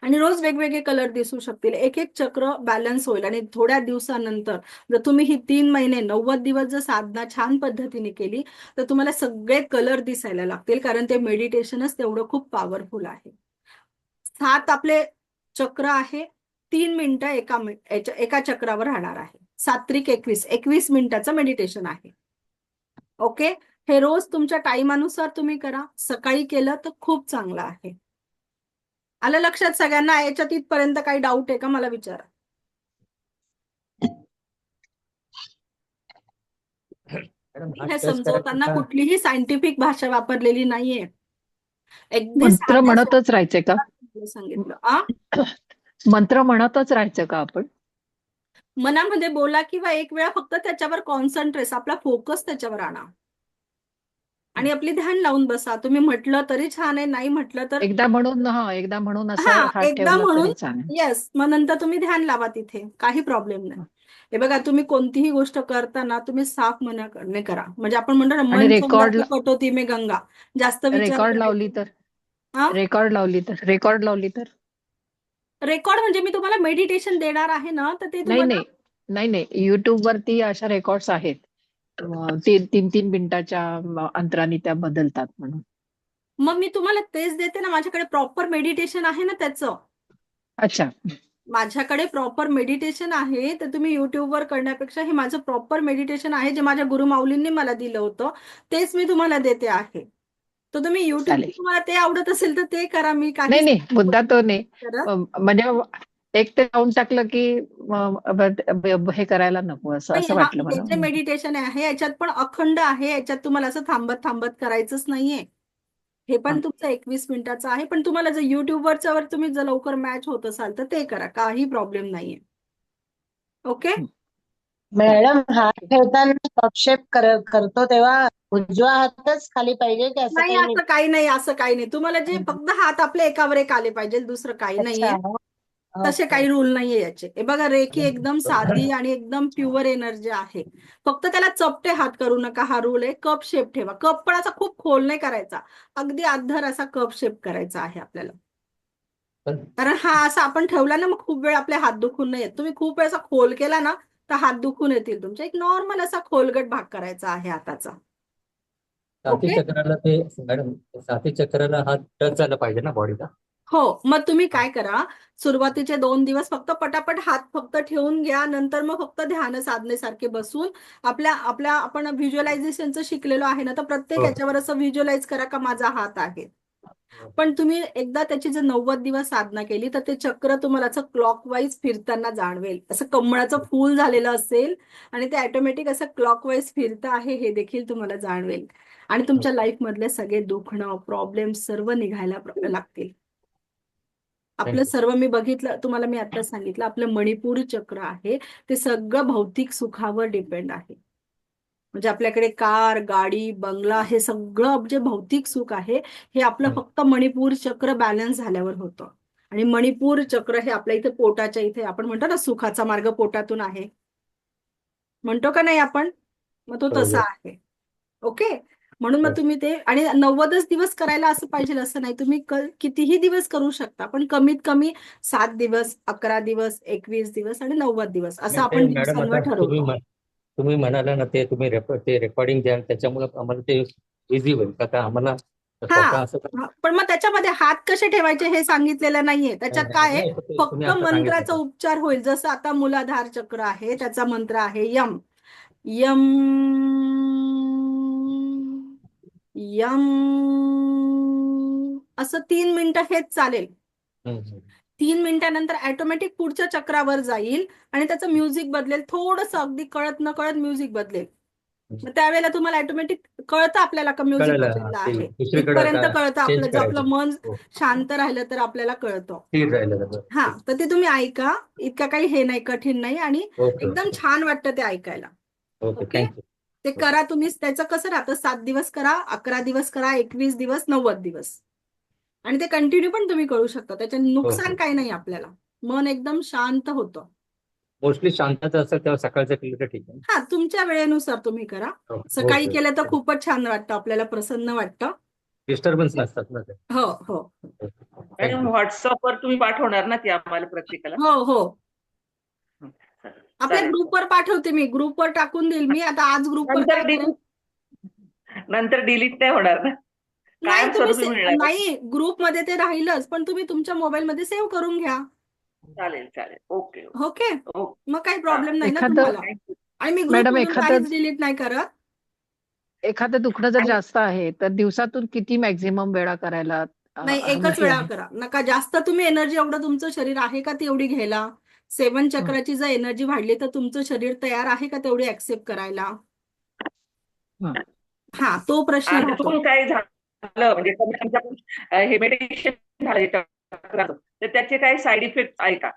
आणि रोज वेगवेगळे कलर दिसू शकतील, एक चक्र बॅलन्स होईल. आणि थोड्या दिवसानंतर जर तुम्ही ही 3 महिने 90 दिवस जर साधना छान पद्धतीने केली तर तुम्हाला सगळे कलर दिसायला लागतील, कारण ते मेडिटेशनच तेवढं खूप पॉवरफुल आहे. 7 आपले चक्र आहे, 3 मिनिटं एका चक्रावर राहणार आहे. 7 मिनिटाचं मेडिटेशन आहे. ओके, हे रोज तुमच्या टाइमानुसार तुम्ही करा. सकाळी केलं तर खूप चांगलं आहे. आलं लक्षात सगळ्यांना? याच्यात इथपर्यंत काही डाऊट आहे का मला विचारा. मॅडम हे हात टच समजवताना करायचा कुठलीही सायंटिफिक भाषा वापरलेली नाहीये. अगदी मंत्र साध्या म्हणतच राहायचे का? सोप्या सांगितलं. मंत्र म्हणतच राहायचं का आपण? मनामध्ये बोला किंवा एक वेळा फक्त त्याच्यावर कॉन्सन्ट्रेट, आपला फोकस त्याच्यावर आणा आणि आपली ध्यान लावून बसा. तुम्ही म्हटलं तरी छान आहे, नाही म्हटलं तर एकदा म्हणून असं हात एकदा ठेवलं म्हणून तरी चालेल. येस, मग नंतर तुम्ही ध्यान लावा, तिथे काही प्रॉब्लेम नाही. हे बघा, तुम्ही कोणतीही गोष्ट करताना तुम्ही साफ मनाने करा. म्हणजे आपण म्हणतो ना, आणि मन चंगा कटोती में गंगा, जास्त विचार रेकॉर्ड लावली तर हा? रेकॉर्ड लावली तर रेकॉर्ड म्हणजे मी तुम्हाला मेडिटेशन देणार आहे ना, तर ते तुम्हाला नाही युट्यूब वरती अशा रेकॉर्ड्स आहेत, 3 मिनिटाच्या अंतराने त्या बदलतात म्हणून. मग मी तुम्हाला तेच देते ना, माझ्याकडे प्रॉपर मेडिटेशन आहे ना त्याचं. अच्छा, माझ्याकडे प्रॉपर मेडिटेशन आहे, तर तुम्ही युट्यूबवर करण्यापेक्षा हे माझं प्रॉपर मेडिटेशन आहे, जे माझ्या गुरुमाऊलींनी मला दिलं होतं तेच मी तुम्हाला देते आहे. तर तुम्ही युट्यूब, चालेल. तुम्हाला ते आवडत असेल तर ते करा. मी नाही मुद्दा तो नाही, करत. म्हणजे एक ते लावून टाकलं की हे करायला नको असं वाटलं हे जे मला. मेडिटेशन आहे याच्यात पण अखंड आहे, याच्यात तुम्हाला असं थांबत थांबत करायचंच नाहीये. हे पण तुमचं 21 मिनिटाचं आहे, पण तुम्हाला जर युट्यूबवरच्या तुम्ही जर लवकर मॅच होत असाल तर ते करा, काही प्रॉब्लेम नाहीये. ओके मॅडम, हात ठेवताना कपशेप करतो तेव्हा उजवा हातच खाली पाहिजे की असं नाही, काही नाही? असं काही नाही, असं काही नाही. तुम्हाला जे फक्त हात आपले एकावर एक आले पाहिजे, दुसरं काही नाहीये. अच्छा, तसे ओके. काही रूल नाहीये याचे. हे बघा, रेकी एकदम साधी आणि एकदम प्युअर एनर्जी आहे. फक्त त्याला चपटे हात करू नका, हा रूल आहे. कप शेप ठेवा. कप पण असा खूप खोल नाही करायचा, अगदी अद्धर असा कप शेप करायचा आहे आपल्याला. पण कारण हा असा आपण ठेवला ना, मग खूप वेळ आपले हात दुखून नाही येत. तुम्ही खूप वेळ असा खोल केला ना तर हात दुखून येतील तुमचे. एक नॉर्मल असा खोलगट भाग करायचा आहे हाताचा. साथी ओके. चक्राला ते मॅडम, साथी चक्राला हात टच झाला पाहिजे ना बॉडीला. हो, मग तुम्ही काय करा, सुरुवातीचे 2 दिवस फक्त पटापट हात फक्त ठेवून घ्या. नंतर मग फक्त ध्यान साधनेसारखे बसून आपल्या आपल्या आपण व्हिज्युअलायझेशनचं शिकलेलो आहे ना, तर प्रत्येक हो. याच्यावर असं व्हिज्युअलाइज करा का माझा हात आहे. पण तुम्ही एकदा त्याची जर 90 दिवस साधना केली तर ते चक्र तुम्हाला असं क्लॉकवाईज फिरताना जाणवेल. असं कमळाचं फूल झालेलं असेल आणि ते ऑटोमॅटिक असं क्लॉकवाईज फिरतं आहे हे देखील तुम्हाला जाणवेल. आणि तुमच्या लाईफ मधले सगळे दुखणं, प्रॉब्लेम सर्व निघायला लागतील. आपलं थँक्यू. सर्व मी बघितलं, तुम्हाला मी आता सांगितलं, आपलं मणिपूर चक्र आहे ते सगळं भौतिक सुखावर डिपेंड आहे. म्हणजे आपल्याकडे कार, गाडी, बंगला हे सगळं जे भौतिक सुख आहे हे आपलं फक्त मणिपूर चक्र बॅलन्स झाल्यावर होतं. आणि मणिपूर चक्र हे आपल्या इथे पोटाच्या इथे, आपण म्हणतो ना सुखाचा मार्ग पोटातून आहे, म्हणतो का नाही आपण, मग तो हो, तसा हो. आहे. ओके. म्हणून मग हो. तुम्ही ते, आणि 90च दिवस करायला असं पाहिजे असं नाही, तुम्ही कितीही दिवस करू शकता, पण कमीत कमी 7 दिवस, 11 दिवस, 21 दिवस आणि 90 दिवस असं नाही, ते आपण मॅडम दिवसांवर आता ठरवतो. तुम्ही म्हणाला ना ते तुम्ही ते रेकॉर्डिंग द्याल त्याच्यामुळे आम्हाला ते इझी होईल का आम्हाला हा स्वतः असं हा, पण मग त्याच्यामध्ये हात कसे ठेवायचे हे सांगितलेलं नाहीये. नाही त्याच्यात नाही काय आहे, नाही, ते तुम्ही फक्त आता सांगितलं मंत्राचा ते. उपचार होईल. जसं आता मूलाधार चक्र आहे, त्याचा मंत्र आहे यम यम यम, असं 3 मिनिटं हेच चालेल. हम्म, हम्म. 3 मिनिटानंतर ऑटोमॅटिक पुढच्या चक्रावर जाईल आणि त्याचं म्युझिक बदलेल. थोडंसं अगदी कळत न कळत म्युझिक बदलेल. मग त्यावेळेला तुम्हाला ऑटोमॅटिक कळतं आपल्याला का म्युझिक कळलं, हा, बदललेलं ते आहे. दुसरीकडे इथपर्यंत आता कळतं चेंज आपलं, जर आपलं करायचं. मन हो. शांत राहिलं तर आपल्याला कळतं. स्थिर राहिलं तर बरं. हा, तर ते तुम्ही ऐका. इतका काही हे नाही, कठीण नाही, आणि ओके एकदम ओके छान वाटतं ते ऐकायला. ओके. ओके. थँक्यू. ते करा तुम्ही. त्याचं कसं राहतं, 7 दिवस करा, 11 दिवस करा, 21 दिवस, 90 दिवस, आणि ते कंटिन्यू पण तुम्ही करू शकता. त्याचे हो नुकसान हो. काही नाही आपल्याला. मन एकदम शांत होतं. मोस्टली शांतता असेल तेव्हा सकाळचं केलं तर ठीक आहे. हा, तुमच्या वेळेनुसार तुम्ही करा. हो, सकाळी ओके केलं तर ओके. खूपच छान वाटतं, आपल्याला प्रसन्न वाटतं. डिस्टर्बन्स नसतात ना ते. हो हो मॅडम थँक्यू. व्हॉट्सअपवर तुम्ही पाठवणार ना ती आम्हाला प्रत्येकाला? हो हो, हं, चालेल आपल्या चालेल. ग्रुपवर पाठवते मी. ग्रुपवर टाकून देईल मी. आता आज ग्रुपवर नंतर काय करेल, नंतर डिलीट नाही होणार ना? नाही तुम्ही कायमस्वरूपी मिळणार ना? नाही, ग्रुपमध्ये ते राहीलच, पण तुम्ही तुमच्या मोबाईलमध्ये सेव्ह करून घ्या. चालेल चालेल. Okay okay. ओके. मग काही हा, प्रॉब्लेम नाही ना एखादं तुम्हाला. थँक्यू. आणि मी मॅडम ग्रुपमधून काहीच डिलीट नाही करत. एखादं दुखणं जर आणि जास्त आहे तर दिवसातून किती मॅक्झिमम वेळा करायला नाही, एकच अनुमती वेळा आहे? करा. नका जास्त. तुम्ही एनर्जी, एवढं तुमचं शरीर आहे का तेवढी घ्यायला. 7 चक्राची जर एनर्जी वाढली तर तुमचं शरीर तयार आहे का तेवढी ऍक्सेप्ट करायला. हं. हा, तो प्रश्न राहतो. आतून काय झालं म्हणजे हे मेडिटेशन झालं हे चक्राचं, तर त्याचे काही साईड इफेक्ट आहे का?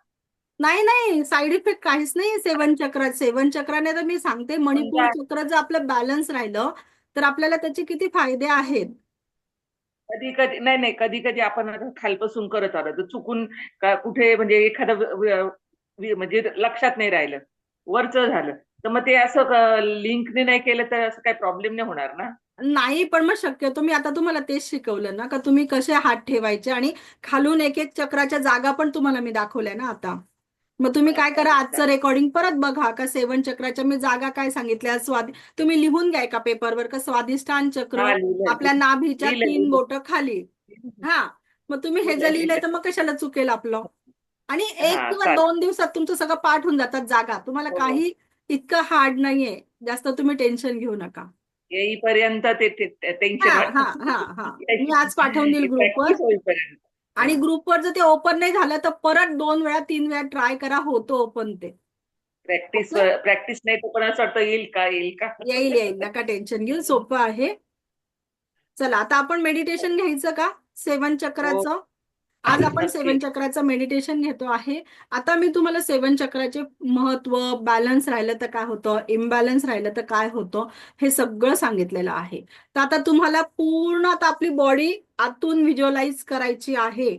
नाही नाही, साईड इफेक्ट काहीच नाही 7 चक्रात. 7 चक्राने तर मी सांगते, मणिपूर समजा चक्र जर आपलं बॅलन्स राहिलं तर आपल्याला त्याचे किती फायदे आहेत. कधी कधी नाही नाही, कधी कधी आपण आता खालपासून करत आलो तर चुकून कुठे म्हणजे एखादं म्हणजे लक्षात नाही राहिलं, वरचं झालं, तर मग ते असं लिंकने नाही केलं तर असं काही प्रॉब्लेम नाही होणार ना? नाही, पण मग शक्यतो मी आता तुम्हाला तेच शिकवलं ना, का तुम्ही कसे हात ठेवायचे, आणि खालून एक एक चक्राच्या जागा पण तुम्हाला मी दाखवल्या ना आता. मग तुम्ही काय करा, चालेल आजचं चालेल. रेकॉर्डिंग परत बघा का 7 चक्राच्या मी जागा काय सांगितल्या. तुम्ही लिहून घ्या एका पेपरवर का स्वादिष्टान चक्र हा लिहिलं आपल्या नाभीच्या लिहिलं 3 बोटं खाली. हा, मग तुम्ही हे जर लिहिलंय लिहिलं. तर मग कशाला चुकेल आपलं. आणि एक हा किंवा चालेल. 2 दिवसात तुमचं सगळं पाठ होऊन जातात जागा. तुम्हाला हो काही इतकं हार्ड नाहीये. जास्त तुम्ही टेन्शन घेऊ नका. येईपर्यंत ते हा टेन्शन हा वाटत. हा हा, मी आज पाठवून देईल ग्रुपवर. प्रॅक्टिस होईपर्यंत. आणि हा. ग्रुपवर जर ते ओपन नाही झालं तर परत 2 वेळा 3 वेळा ट्राय करा, होतो ओपन ते. Practice okay. प्रॅक्टिस नाही तर पण असं वाटतं येईल का येईल का. येईल येईल, नका टेन्शन घेऊ, सोपं आहे. चला, आता आपण मेडिटेशन घ्यायचं का 7 चक्राचं. आज आपण नक्की. 7 चक्राचं मेडिटेशन घेतो आहे. आता मी तुम्हाला 7 चक्राचे महत्व, बॅलन्स राहिलं तर काय होतं, इम्बॅलन्स राहिलं तर काय होतं, हे सगळं सांगितलेलं आहे. तर आता तुम्हाला पूर्ण आता आपली बॉडी आतून व्हिज्युअलाइज करायची आहे.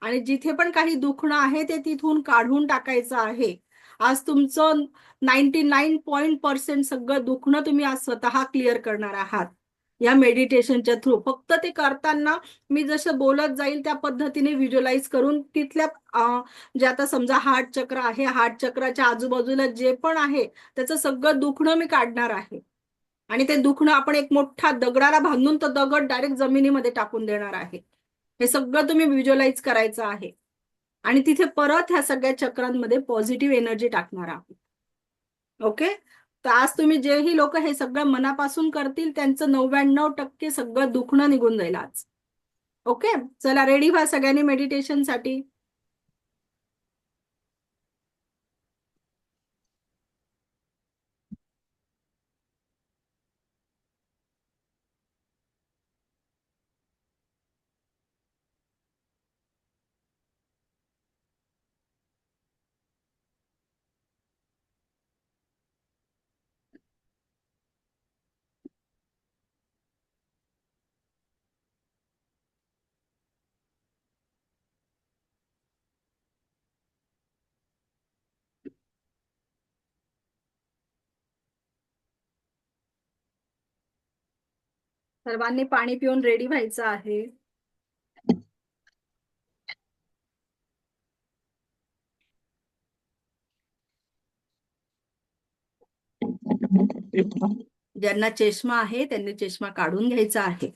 आणि जिथे पण काही दुखणं आहे ते तिथून काढून टाकायचं आहे. आज तुमचं 99% सगळं दुखणं तुम्ही आज स्वतः क्लिअर करणार आहात या मेडिटेशनच्या थ्रू. फक्त ते करताना मी जसं बोलत जाईल त्या पद्धतीने व्हिज्युअलाइज करून तिथल्या जे आता समजा हार्ट चक्र आहे, हार्ट चक्राच्या आजूबाजूला जे पण आहे त्याचं सगळं दुखणं मी काढणार आहे. आणि ते दुखणं आपण एक मोठा दगडाला बांधून तो दगड डायरेक्ट जमिनीमध्ये टाकून देणार आहे. हे सगळं तुम्ही व्हिज्युअलाइज करायचं आहे. आणि तिथे परत ह्या सगळ्या चक्रांमध्ये पॉझिटिव्ह एनर्जी टाकणार आहोत. ओके. तर आज तुम्ही जेही लोक हे सगळं मनापासून करतील त्यांचं 99% सगळं दुखणं निघून जाईल आज. ओके. चला रेडी व्हा सगळ्यांनी मेडिटेशन साठी. सर्वांनी पाणी पिऊन रेडी व्हायचं आहे. ज्यांना चष्मा आहे त्यांनी चष्मा काढून घ्यायचा आहे.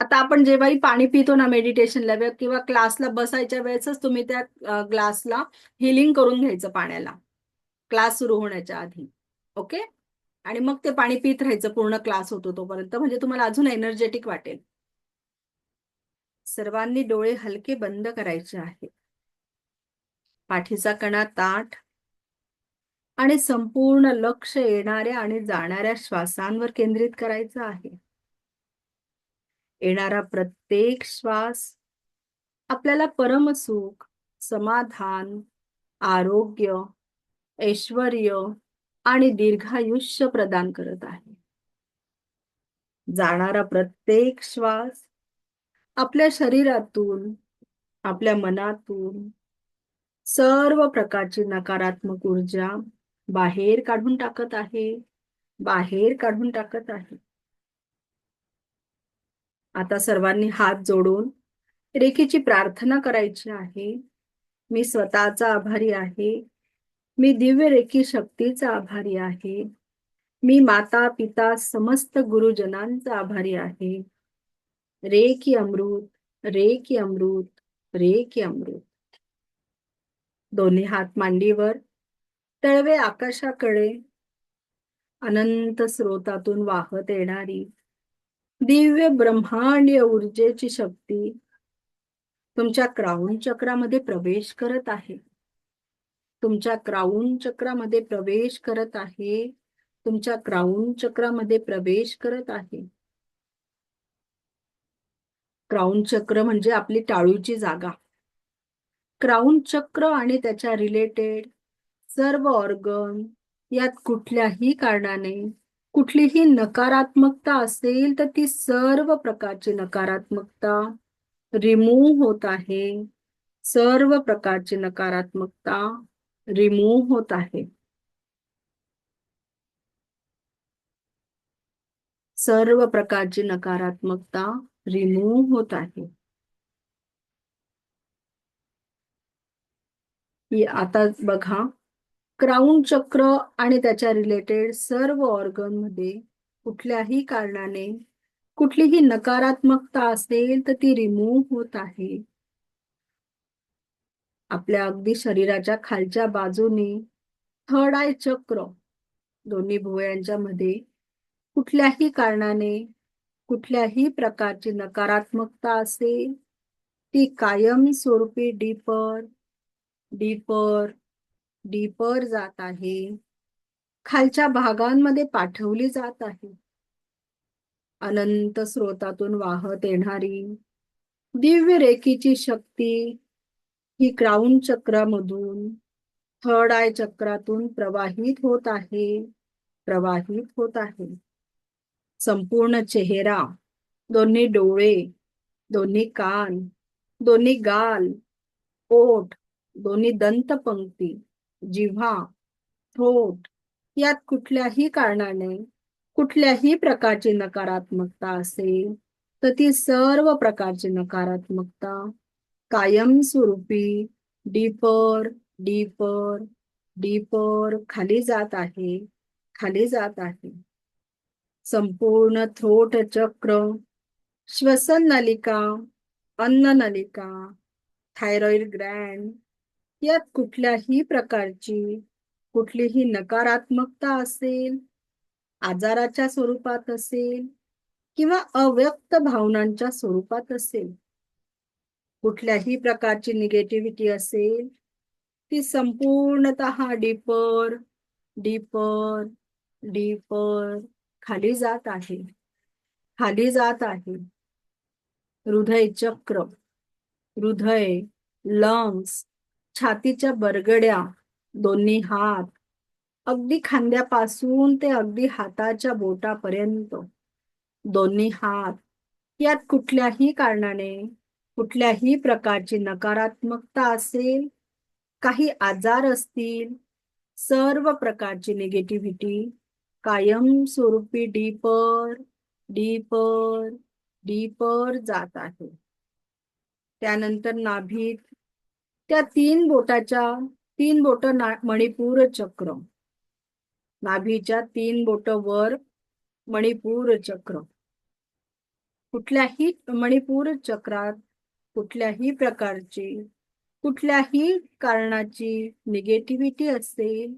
आता आपण जेव्हाही पाणी पितो ना मेडिटेशनला किंवा क्लासला बसायच्या वेळेसच तुम्ही त्या ग्लासला हिलिंग करून घ्यायचं पाण्याला, क्लास सुरू होण्याच्या आधी. ओके. आणि मग ते पाणी पित राहायचं पूर्ण क्लास होतो तोपर्यंत, म्हणजे तुम्हाला अजून एनर्जेटिक वाटेल. सर्वांनी डोळे हलके बंद करायचे आहे. पाठीचा कणा ताठ आणि संपूर्ण लक्ष येणाऱ्या आणि जाणाऱ्या श्वासांवर केंद्रित करायचं आहे. येणारा प्रत्येक श्वास आपल्याला परमसुख, समाधान, आरोग्य, ऐश्वर्य आणि दीर्घायुष्य प्रदान करत आहे. जाणारा प्रत्येक श्वास आपल्या शरीरातून, आपल्या मनातून सर्व प्रकारची नकारात्मक ऊर्जा बाहेर काढून टाकत आहे, बाहेर काढून टाकत आहे. आता सर्वांनी हात जोडून रेखीची प्रार्थना करायची आहे. मी स्वतःचा आभारी आहे. मी दिव्य रेखी शक्तीचा आभारी आहे. मी माता पिता समस्त गुरुजनांचा आभारी आहे. रेखी अमृत, रेखी अमृत, रेखी अमृत. दोन्ही हात मांडीवर, तळवे आकाशाकडे. अनंत स्रोतातून वाहत येणारी दिव्य ब्रह्मांडीय ऊर्जेची शक्ती तुमच्या क्राउन चक्रामध्ये प्रवेश करत आहे. तुमच्या क्राउन चक्रामध्ये प्रवेश करत आहे. तुमच्या क्राउन चक्रामध्ये प्रवेश करत आहे. क्राउन चक्र म्हणजे आपली टाळूची जागा. क्राउन चक्र आणि त्याच्या रिलेटेड सर्व ऑर्गन यात कुठल्याही कारणाने कुठलीही नकारात्मकता असेल तर ती सर्व प्रकारची नकारात्मकता रिमूव्ह होत आहे. सर्व प्रकारची नकारात्मकता रिमूव्ह होत आहे. सर्व प्रकारची नकारात्मकता रिमूव्ह होत आहे. आता बघा, क्राउन चक्र आणि त्याच्या रिलेटेड सर्व ऑर्गन मध्ये कुठल्याही कारणाने कुठलीही नकारात्मकता असेल तर ती रिमूव्ह होत आहे. आपल्या अगदी शरीराच्या खालच्या बाजूने थर्ड आय चक्र, दोन्ही भुवयांच्या मध्ये कुठल्याही कारणाने कुठल्याही प्रकारची नकारात्मकता असेल ती कायमस्वरूपी डीपर डीपर डीपर जात आहे. खालच्या भागांमध्ये पाठवली जात आहे. अनंत स्रोतातून वाहत येणारी दिव्य रेखीची शक्ती ही क्राउन चक्रामधून थर्ड आय चक्रातून प्रवाहित होत आहे, प्रवाहित होत आहे. संपूर्ण चेहरा, दोन्ही डोळे, दोन्ही कान, दोन्ही गाल, ओठ, दोन्ही दंतपंक्ती, जिव्हा, थ्रोट यात कुठल्याही कारणाने कुठल्याही प्रकारची नकारात्मकता असेल तर ती सर्व प्रकारची नकारात्मकता कायमस्वरूपी डीपर डीपर डीपर खाली जात आहे, खाली जात आहे. संपूर्ण थ्रोट चक्र, श्वसन नलिका, अन्न नलिका, थायरॉइड ग्लँड यात कुठल्याही प्रकारची कुठलीही नकारात्मकता असेल, आजाराच्या स्वरूपात असेल किंवा अव्यक्त भावनांच्या स्वरूपात असेल, कुठल्याही प्रकारची निगेटिव्हिटी असेल, ती संपूर्णतः डीपर डीपर डीपर खाली जात आहे, खाली जात आहे. हृदय चक्र, हृदय, लंग्स, छातीच्या बरगड्या, दोन्ही हात, अगदी खांद्यापासून ते अगदी हाताच्या बोटापर्यंत दोन्ही हात यात कुठल्याही कारणाने कुठल्याही प्रकारची नकारात्मकता असेल, काही आजार असतील, सर्व प्रकारची निगेटिव्हिटी कायमस्वरूपी डीपर डीपर डीपर जात आहे. त्यानंतर नाभीत त्या तीन बोट मणिपूर चक्र, नाभीच्या 3 बोट वर मणिपूर चक्र. कुठल्याही मणिपूर चक्रात कुठल्याही प्रकारची कुठल्याही कारणाची निगेटिव्हिटी असेल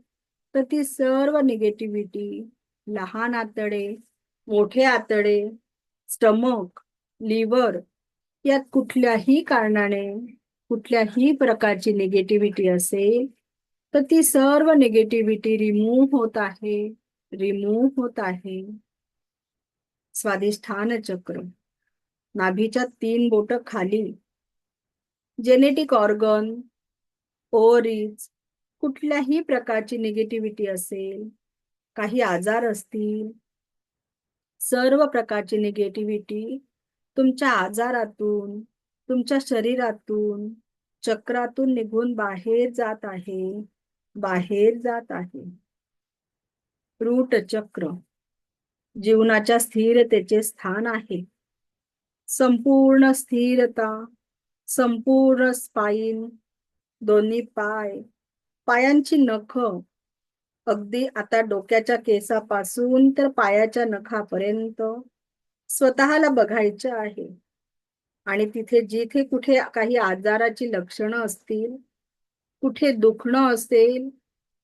तर ती सर्व निगेटिव्हिटी लहान आतडे, मोठे आतडे, स्टमक, लिव्हर यात कुठल्याही कारणाने कुठल्याही प्रकारची निगेटिव्हिटी असेल तर ती सर्व निगेटिव्हिटी रिमूव्ह होत आहे, रिमूव्ह होत आहे. स्वादिष्ठान चक्र, नाभीच्या 3 बोट खाली, जेनेटिक ऑर्गन, ओव्हरीज, कुठल्याही प्रकारची निगेटिव्हिटी असेल, काही आजार असतील, सर्व प्रकारची निगेटिव्हिटी तुमच्या आजारातून, तुमच्या शरीरातून, चक्रातून निघून बाहेर जात आहे, बाहेर जात आहे. रूट चक्र, जीवनाच्या स्थिरतेचे स्थान आहे. संपूर्ण स्थिरता, संपूर्ण स्पाइन, दोन्ही पाय, पायांची नख, अगदी आता डोक्याच्या केसापासून तर पायाच्या नखापर्यंत स्वतःला बघायचे आहे. आणि तिथे जिथे कुठे काही आजाराची लक्षणं असतील, कुठे दुखणं असेल,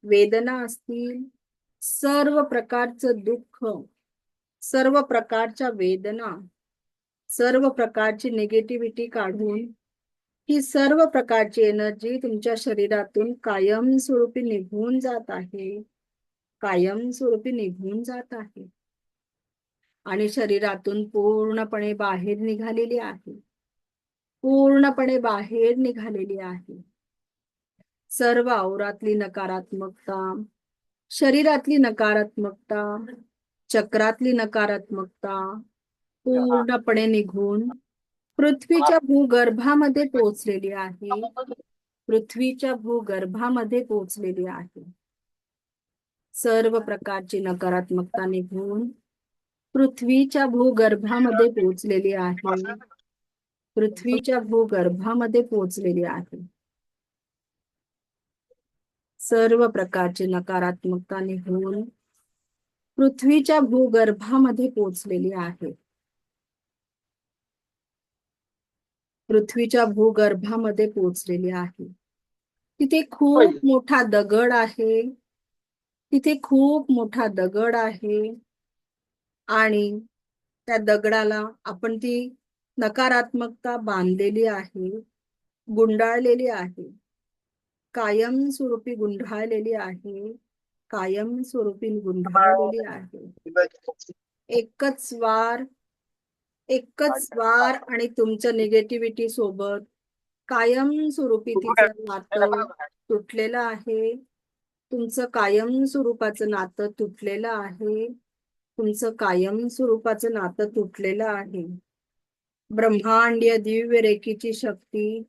वेदना असतील, सर्व प्रकारचं दुःख, सर्व प्रकारच्या वेदना, सर्व प्रकारची निगेटिव्हिटी काढून ही सर्व प्रकारची एनर्जी तुमच्या शरीरातून कायमस्वरूपी निघून जात आहे, कायमस्वरूपी निघून जात आहे आणि शरीरातून पूर्णपणे बाहेर निघालेली आहे, पूर्णपणे बाहेर निघालेली आहे. सर्व आवरातली नकारात्मकता, शरीरातली नकारात्मकता, चक्रातली नकारात्मकता पूर्णपणे निघून पृथ्वीच्या भूगर्भामध्ये पोहोचलेली आहे, पृथ्वीच्या भूगर्भामध्ये पोहोचलेली आहे. सर्व प्रकारची नकारात्मकता निघून पृथ्वीच्या भूगर्भामध्ये पोहोचलेली आहे, पृथ्वीच्या भूगर्भामध्ये पोहोचलेली आहे. सर्व प्रकारची नकारात्मकता निघून पृथ्वीच्या भूगर्भामध्ये पोहोचलेली आहे. पृथ्वीच्या भूगर्भामध्ये पोहोचलेली आहे. तिथे खूप मोठा दगड आहे, तिथे खूप मोठा दगड आहे आणि त्या दगडाला आपण ती नकारात्मकता बांधलेली आहे, गुंडाळलेली आहे, कायमस्वरूपी गुंडाळलेली आहे, कायमस्वरूपी गुंडाळलेली आहे. एकच वार आणि तुमच्या निगेटिव्हिटी सोबत कायमस्वरूपी तिचं नातं तुटलेलं आहे, तुमचं कायम स्वरूपाचं नातं तुटलेलं आहे. तुमचं कायम स्वरूपाचं नातं तुटलेलं आहे. ब्रह्मांडीय दिव्य रेखेची शक्ती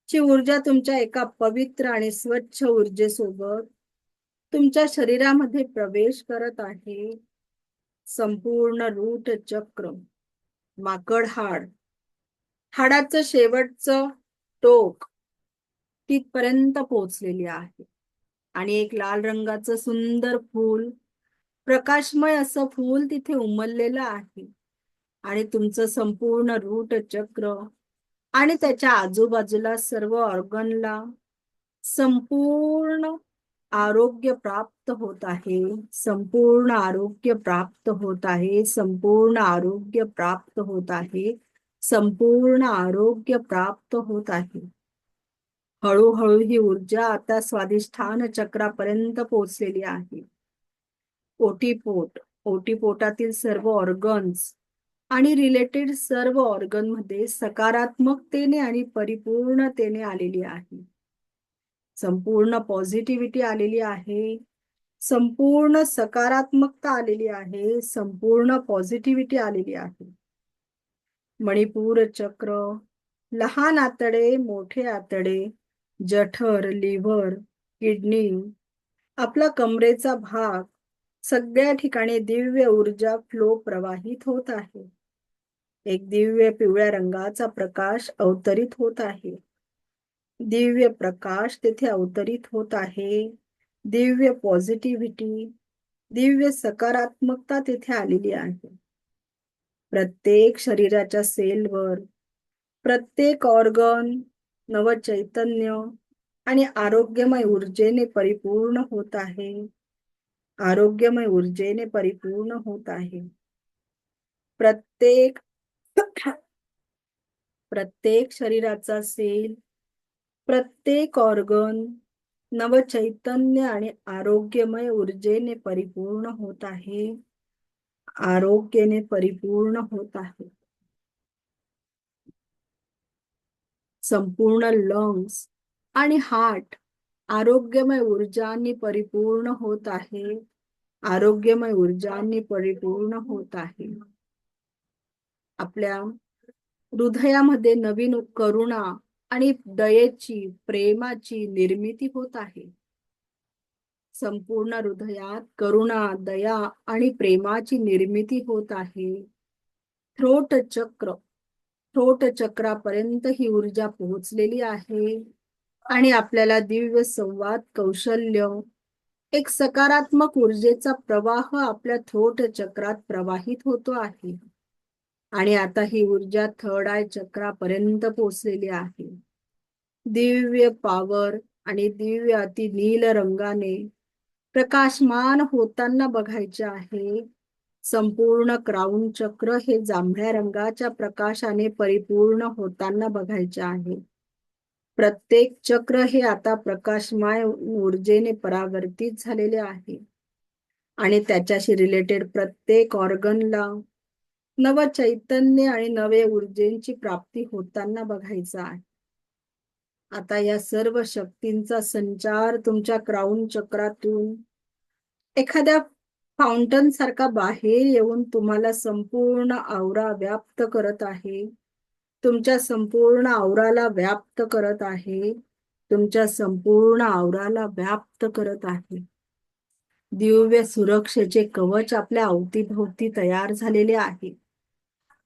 ची ऊर्जा तुमच्या एका पवित्र आणि स्वच्छ ऊर्जेसोबत तुमच्या शरीरामध्ये प्रवेश करत आहे. संपूर्ण रूट चक्र, माकड हाड, हाडाचं शेवटचं टोक तिथपर्यंत पोहोचलेली आहे. आणि एक लाल रंगाचं सुंदर फूल, प्रकाशमय असं फूल तिथे उमललेलं आहे. आणि तुमचं संपूर्ण रूट चक्र आणि त्याच्या आजूबाजूला सर्व ऑर्गनला संपूर्ण आरोग्य प्राप्त होत आहे. संपूर्ण आरोग्य प्राप्त होत आहे. संपूर्ण आरोग्य प्राप्त होत आहे. संपूर्ण आरोग्य प्राप्त होत आहे. हळूहळू ही ऊर्जा आता स्वाधिष्ठान चक्रापर्यंत पोहोचलेली आहे. ओटीपोट, ओटीपोटातील सर्व ऑर्गन्स आणि रिलेटेड सर्व ऑर्गन मध्ये सकारात्मकतेने आणि परिपूर्णतेने आलेली आहे. संपूर्ण पॉझिटिव्हिटी आलेली आहे. संपूर्ण सकारात्मकता आलेली आहे. संपूर्ण पॉझिटिव्हिटी आलेली आहे. मणिपूर चक्र, लहान आतडे, मोठे आतडे, जठर, लिव्हर, किडनी, आपला कमरेचा भाग, सगळ्या ठिकाणी दिव्य ऊर्जा फ्लो प्रवाहित होत आहे. एक दिव्य पिवळ्या रंगाचा प्रकाश अवतरित होत आहे. दिव्य प्रकाश तेथे अवतरित होत आहे. दिव्य पॉझिटिव्हिटी, दिव्य सकारात्मकता तेथे आलेली आहे. प्रत्येक शरीराच्या सेलवर, प्रत्येक ऑर्गन नवचैतन्य आणि आरोग्यमय ऊर्जेने परिपूर्ण होत आहे. आरोग्यमय ऊर्जेने परिपूर्ण होत आहे. प्रत्येक शरीराचा सेल, प्रत्येक ऑर्गन नवचैतन्य आणि आरोग्यमय ऊर्जेने परिपूर्ण होत आहे. आरोग्याने परिपूर्ण होत आहे. संपूर्ण लंग्स आणि हार्ट आरोग्यमय ऊर्जांनी परिपूर्ण होत आहे. आरोग्यमय ऊर्जांनी परिपूर्ण होत आहे. आपल्या हृदयामध्ये नवीन करुणा आणि दयेची, प्रेमाची निर्मिती होत आहे. संपूर्ण हृदयात करुणा, दया आणि प्रेमाची निर्मिती होत आहे. थ्रोट चक्र, थ्रोट चक्रापर्यंत ही ऊर्जा पोहोचलेली आहे. आणि आपल्याला दिव्य संवाद कौशल्य, एक सकारात्मक ऊर्जेचा प्रवाह आपल्या थ्रोट चक्रात प्रवाहित होतो आहे. आणि आता ही ऊर्जा थर्ड आय चक्रापर्यंत पोहोचलेली आहे. दिव्य पावर आणि दिव्य अति नील रंगाने प्रकाशमान होताना बघायचे आहे. संपूर्ण क्राउन चक्र हे जांभळ्या रंगाच्या प्रकाशाने परिपूर्ण होताना बघायचे आहे. प्रत्येक चक्र हे आता प्रकाशमय ऊर्जेने परावर्तित झालेले आहे. आणि त्याच्याशी रिलेटेड प्रत्येक ऑर्गनला नवचैतन्य आणि नवे ऊर्जेची प्राप्ती होताना बघायचं आहे. आता या सर्व शक्तींचा संचार तुमच्या क्राउन चक्रातून एखाद्या फाउंटन सारखा बाहेर येऊन तुम्हाला संपूर्ण औरा व्याप्त करत आहे. तुमच्या संपूर्ण औराला व्याप्त करत आहे. तुमच्या संपूर्ण औराला व्याप्त करत आहे. दिव्य सुरक्षेचे कवच आपल्या अवतीभोवती तयार झालेले आहे.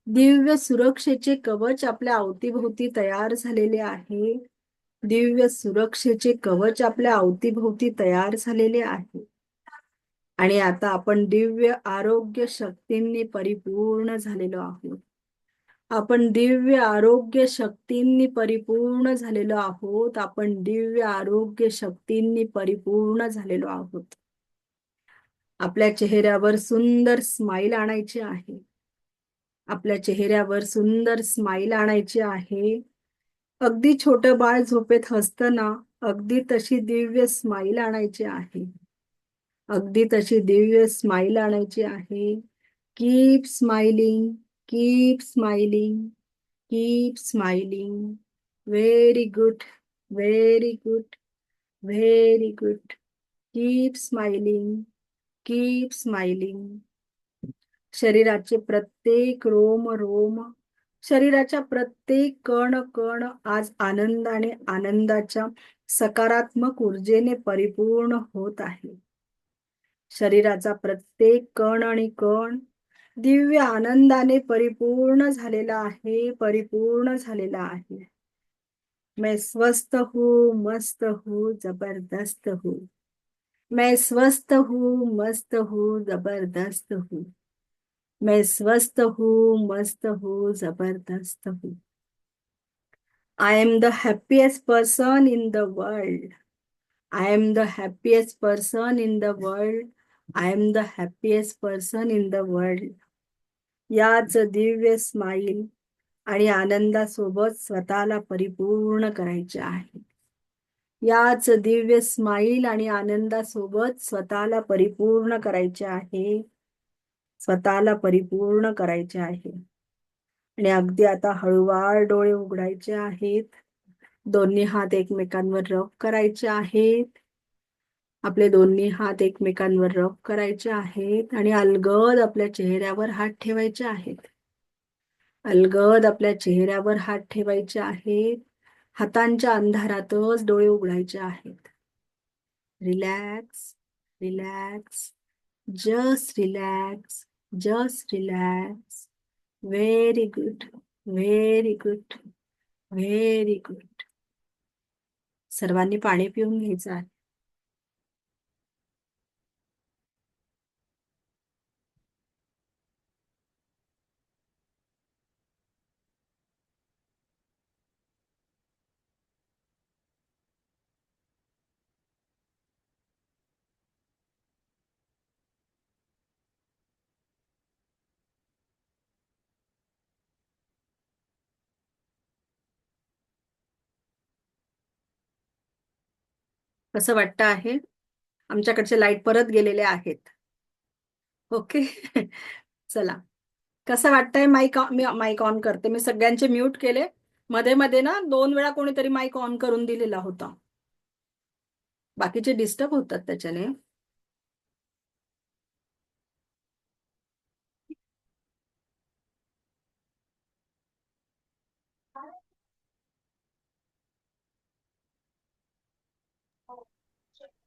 दिव्य सुरक्षेचे कवच आपल्या अवतीभोवती तयार झालेले आहे. दिव्य सुरक्षेचे कवच आपल्या अवतीभोवती तयार झालेले आहे. आणि आता आपण दिव्य आरोग्य शक्तींनी परिपूर्ण झालेलो आहोत. आपण दिव्य आरोग्य शक्तींनी परिपूर्ण झालेलो आहोत. आपण दिव्य आरोग्य शक्तींनी परिपूर्ण झालेलो आहोत. आपल्या चेहऱ्यावर सुंदर स्माइल आणायची आहे. आपल्या चेहऱ्यावर सुंदर स्माइल आणायची आहे. अगदी छोटं बाळ झोपेत हसतं ना, अगदी तशी दिव्य स्माइल आणायची आहे. अगदी तशी दिव्य स्माइल आणायची आहे. Keep smiling, keep smiling, keep smiling. Very good, very good, very good. Keep smiling, keep smiling. शरीराचे प्रत्येक रोम रोम, शरीराच्या प्रत्येक कण कण आज आनंदाने, आनंदाच्या सकारात्मक ऊर्जेने परिपूर्ण होत आहे. शरीराचा प्रत्येक कण आणि कण दिव्य आनंदाने परिपूर्ण झालेला आहे, परिपूर्ण झालेला आहे. मैं स्वस्थ हूँ, मस्त हूँ, जबरदस्त हूँ. मैं स्वस्थ हूँ, मस्त हूँ, जबरदस्त हूँ. मैं स्वस्थ हूँ, मस्त हूँ, जबरदस्त हूँ. I am the happiest person in the world. I am the happiest person in the world. I am the happiest person in the world. याच दिव्य स्माईल आणि आनंदासोबत स्वतःला परिपूर्ण करायचे आहे. याच दिव्य स्माईल आणि आनंदासोबत स्वतःला परिपूर्ण करायचे आहे. स्वतःला परिपूर्ण करायचे आहे. आणि अगदी आता हळूवार डोळे उघडायचे आहेत. दोन्ही हात एकमेकांवर रब करायचे आहेत. आपले दोन्ही हात एकमेकांवर रब करायचे आहेत आणि अलगद आपल्या चेहऱ्यावर हात ठेवायचे आहेत. अलगद आपल्या चेहऱ्यावर हात ठेवायचे आहेत. हातांच्या अंधारातच डोळे उघडायचे आहेत. Relax, relax, just relax, just relax. Very good, very good, very good. सर्वांनी पाणी पिऊन घ्यायचं आहे. कसं वाटतं आहे? आमच्याकडचे लाईट परत गेलेले आहेत. ओके. चला, कसं वाटतंय? मी माईक ऑन करते. मी सगळ्यांचे म्यूट केले. मध्ये मध्ये ना 2 वेळा कोणीतरी माईक ऑन करून दिलेला होता. बाकीचे डिस्टर्ब होतात त्याच्याने.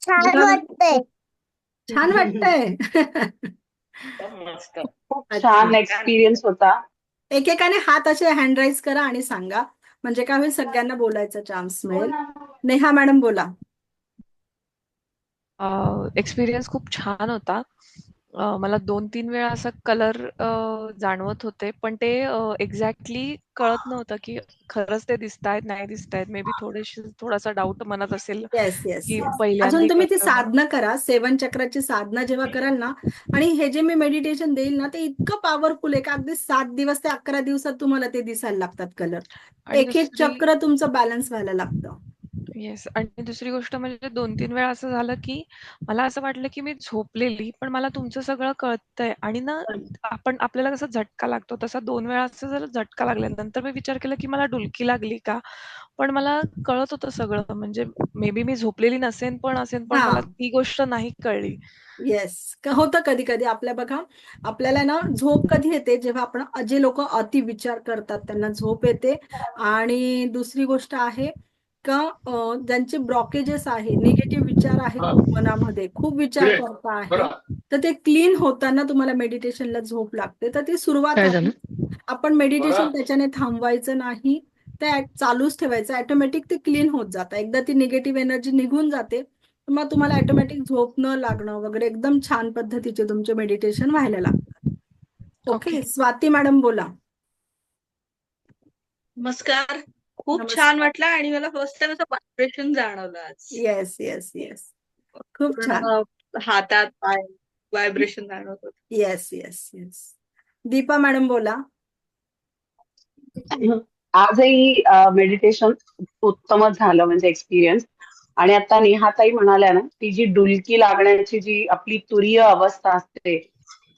छान वाटतंय. छान वाटतंय. मस्त. खूप अच्छा. छान एक्सपिरियन्स होता. एकेकाने हात असे हँड राईज करा आणि सांगा, म्हणजे काय होईल, सगळ्यांना बोलायचा चान्स मिळेल. नेहा मॅडम बोला. एक्सपिरियन्स खूप छान होता. मला 2-3 वेळा असं कलर जाणवत होते, पण ते एक्झॅक्टली कळत नव्हतं, की खरंच ते दिसतायत, नाही दिसतायत. मे बी थोडासा डाऊट मनात असेल, येस येस की येस. पहिल्यांदा अजून तुम्ही ती करतोय म्हणून. साधना करा. 7 चक्राची साधना जेव्हा कराल ना, आणि हे जे मी मेडिटेशन देईल ना, ते इतकं पॉवरफुल आहे का अगदी 7 दिवस ते 11 दिवसात तुम्हाला ते दिसायला लागतात कलर. आणि एक एक चक्र तुमचं बॅलन्स व्हायला लागतं. येस, आणि दुसरी गोष्ट म्हणजे 2-3 वेळा असं झालं, की मला असं वाटलं, की मी झोपलेली, पण मला तुमचं सगळं कळतंय. आणि ना आपल्याला कसा झटका लागतो, तसा 2 वेळा असं झालं, झटका लागल्यानंतर मी विचार केला, की मला डुलकी लागली का? पण मला कळत होतं सगळं. म्हणजे मे बी मी झोपलेली नसेन पण पण हा, मला ती गोष्ट नाही कळली. येस. होतं कधी कधी आपल्या, बघा, आपल्याला ना झोप कधी येते, जेव्हा आपण, जे लोक अति विचार करतात त्यांना झोप येते. आणि दुसरी गोष्ट आहे का, ज्यांचे ब्लॉकेजेस आहे, निगेटिव्ह विचार आहे खूप मनामध्ये, खूप विचार करता आहे, तर ते क्लीन होताना तुम्हाला मेडिटेशनला झोप लागते. तर ती सुरुवात काय आहे. झालं? आपण मेडिटेशन त्याच्याने थांबवायचं नाही, ते चालूच ठेवायचं. ऑटोमॅटिक ते क्लीन होत जातं. एकदा ती निगेटिव्ह एनर्जी निघून जाते, मग तुम्हाला ऑटोमॅटिक झोप न लागणं वगैरे एकदम छान पद्धतीचे तुमचे मेडिटेशन व्हायला लागतात. ओके. ओके. स्वाती मॅडम बोला. नमस्कार. खूप नमस्कार. छान वाटलं आणि मला फर्स्ट टाइम असं व्हायब्रेशन जाणवलं आज. Yes yes yes. खूप पूर्ण छान. हातात पाय व्हायब्रेशन जाणवत होतं. Yes yes yes. Deepa madam बोला. आजही मेडिटेशन उत्तमच झालं, म्हणजे एक्सपिरियन्स. आणि आता नेहाताई म्हणाल्या ना, ती जी डुलकी लागण्याची जी आपली तुरीय अवस्था असते,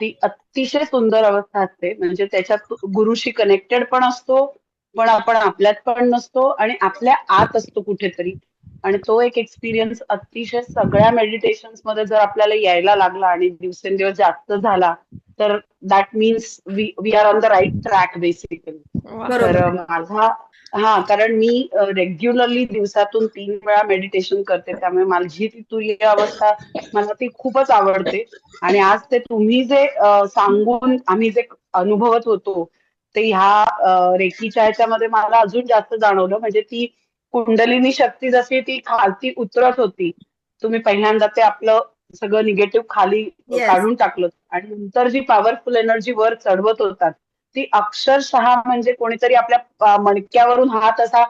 ती अतिशय सुंदर अवस्था असते. म्हणजे त्याच्यात गुरुशी कनेक्टेड पण असतो, पण आपण आपल्यात पण नसतो आणि आपल्या आत असतो कुठेतरी. आणि तो एक एक्सपिरियन्स अतिशय सगळ्या मेडिटेशन्स मध्ये जर आपल्याला यायला लागला आणि दिवसेंदिवस जास्त झाला तर that means we are on the right track basically. वा. बरोबर तर आहे. कारण मी रेग्युलरली दिवसातून 3 वेळा मेडिटेशन करते, त्यामुळे माझी ती तुरीय अवस्था मला ती खूपच आवडते. आणि आज ते तुम्ही जे सांगून आम्ही जे अनुभवत होतो ते ह्या रेकीच्या ह्याच्यामध्ये मला अजून जास्त जाणवलं. म्हणजे ती कुंडलिनी शक्ती जशी ती खालती उतरत होती, तुम्ही पहिल्यांदा ते आपलं सगळं निगेटिव्ह खाली येस काढून टाकलं आणि नंतर जी पॉवरफुल एनर्जी वर चढवत होतात ती अक्षरशः म्हणजे कोणीतरी आपल्या मणक्यावरून हात असा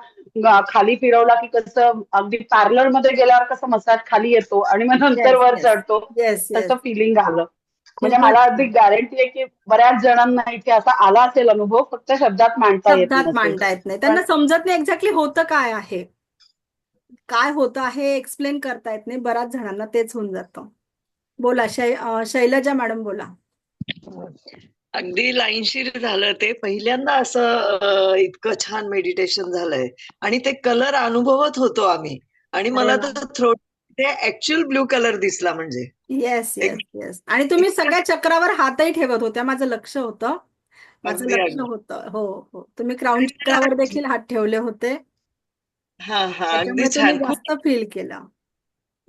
खाली फिरवला की कसं अगदी पार्लर मध्ये गेल्यावर कसं मसाज खाली येतो आणि मग नंतर येस वर येस चढतो, येस येस तसं फिलिंग आलं. म्हणजे खूपच मला अगदी छान. गॅरंटी आहे की बऱ्याच जणांना इथे असा आला असेल अनुभव, फक्त शब्दात मांडता येत शब्दात नसेल. मांडता येत नाही, पण त्यांना समजत नाही एक्झॅक्टली होतं काय आहे, काय होतं आहे एक्सप्लेन करता येत नाही. बऱ्याच जणांना तेच होऊन जातं. बोला शैलजा मॅडम बोला. अगदी लाईनशीर झालं ते. पहिल्यांदा असं इतकं छान मेडिटेशन झालंय आणि ते कलर अनुभवत होतो आम्ही आणि अरे मला वा. तर थ्रोट ते ऍक्च्युअल ब्ल्यू कलर दिसला म्हणजे येस एक येस येस आणि तुम्ही सगळ्या चक्रावर हातही ठेवत होत्या, माझं लक्ष होतं. माझं अगदी लक्ष अगदी होतं. हो हो, तुम्ही क्राऊन आणि मला चक्रावर देखील हात ठेवले होते, हा अगदी त्याच्यामुळे तुम्ही छान, खूप जास्त फील केलं.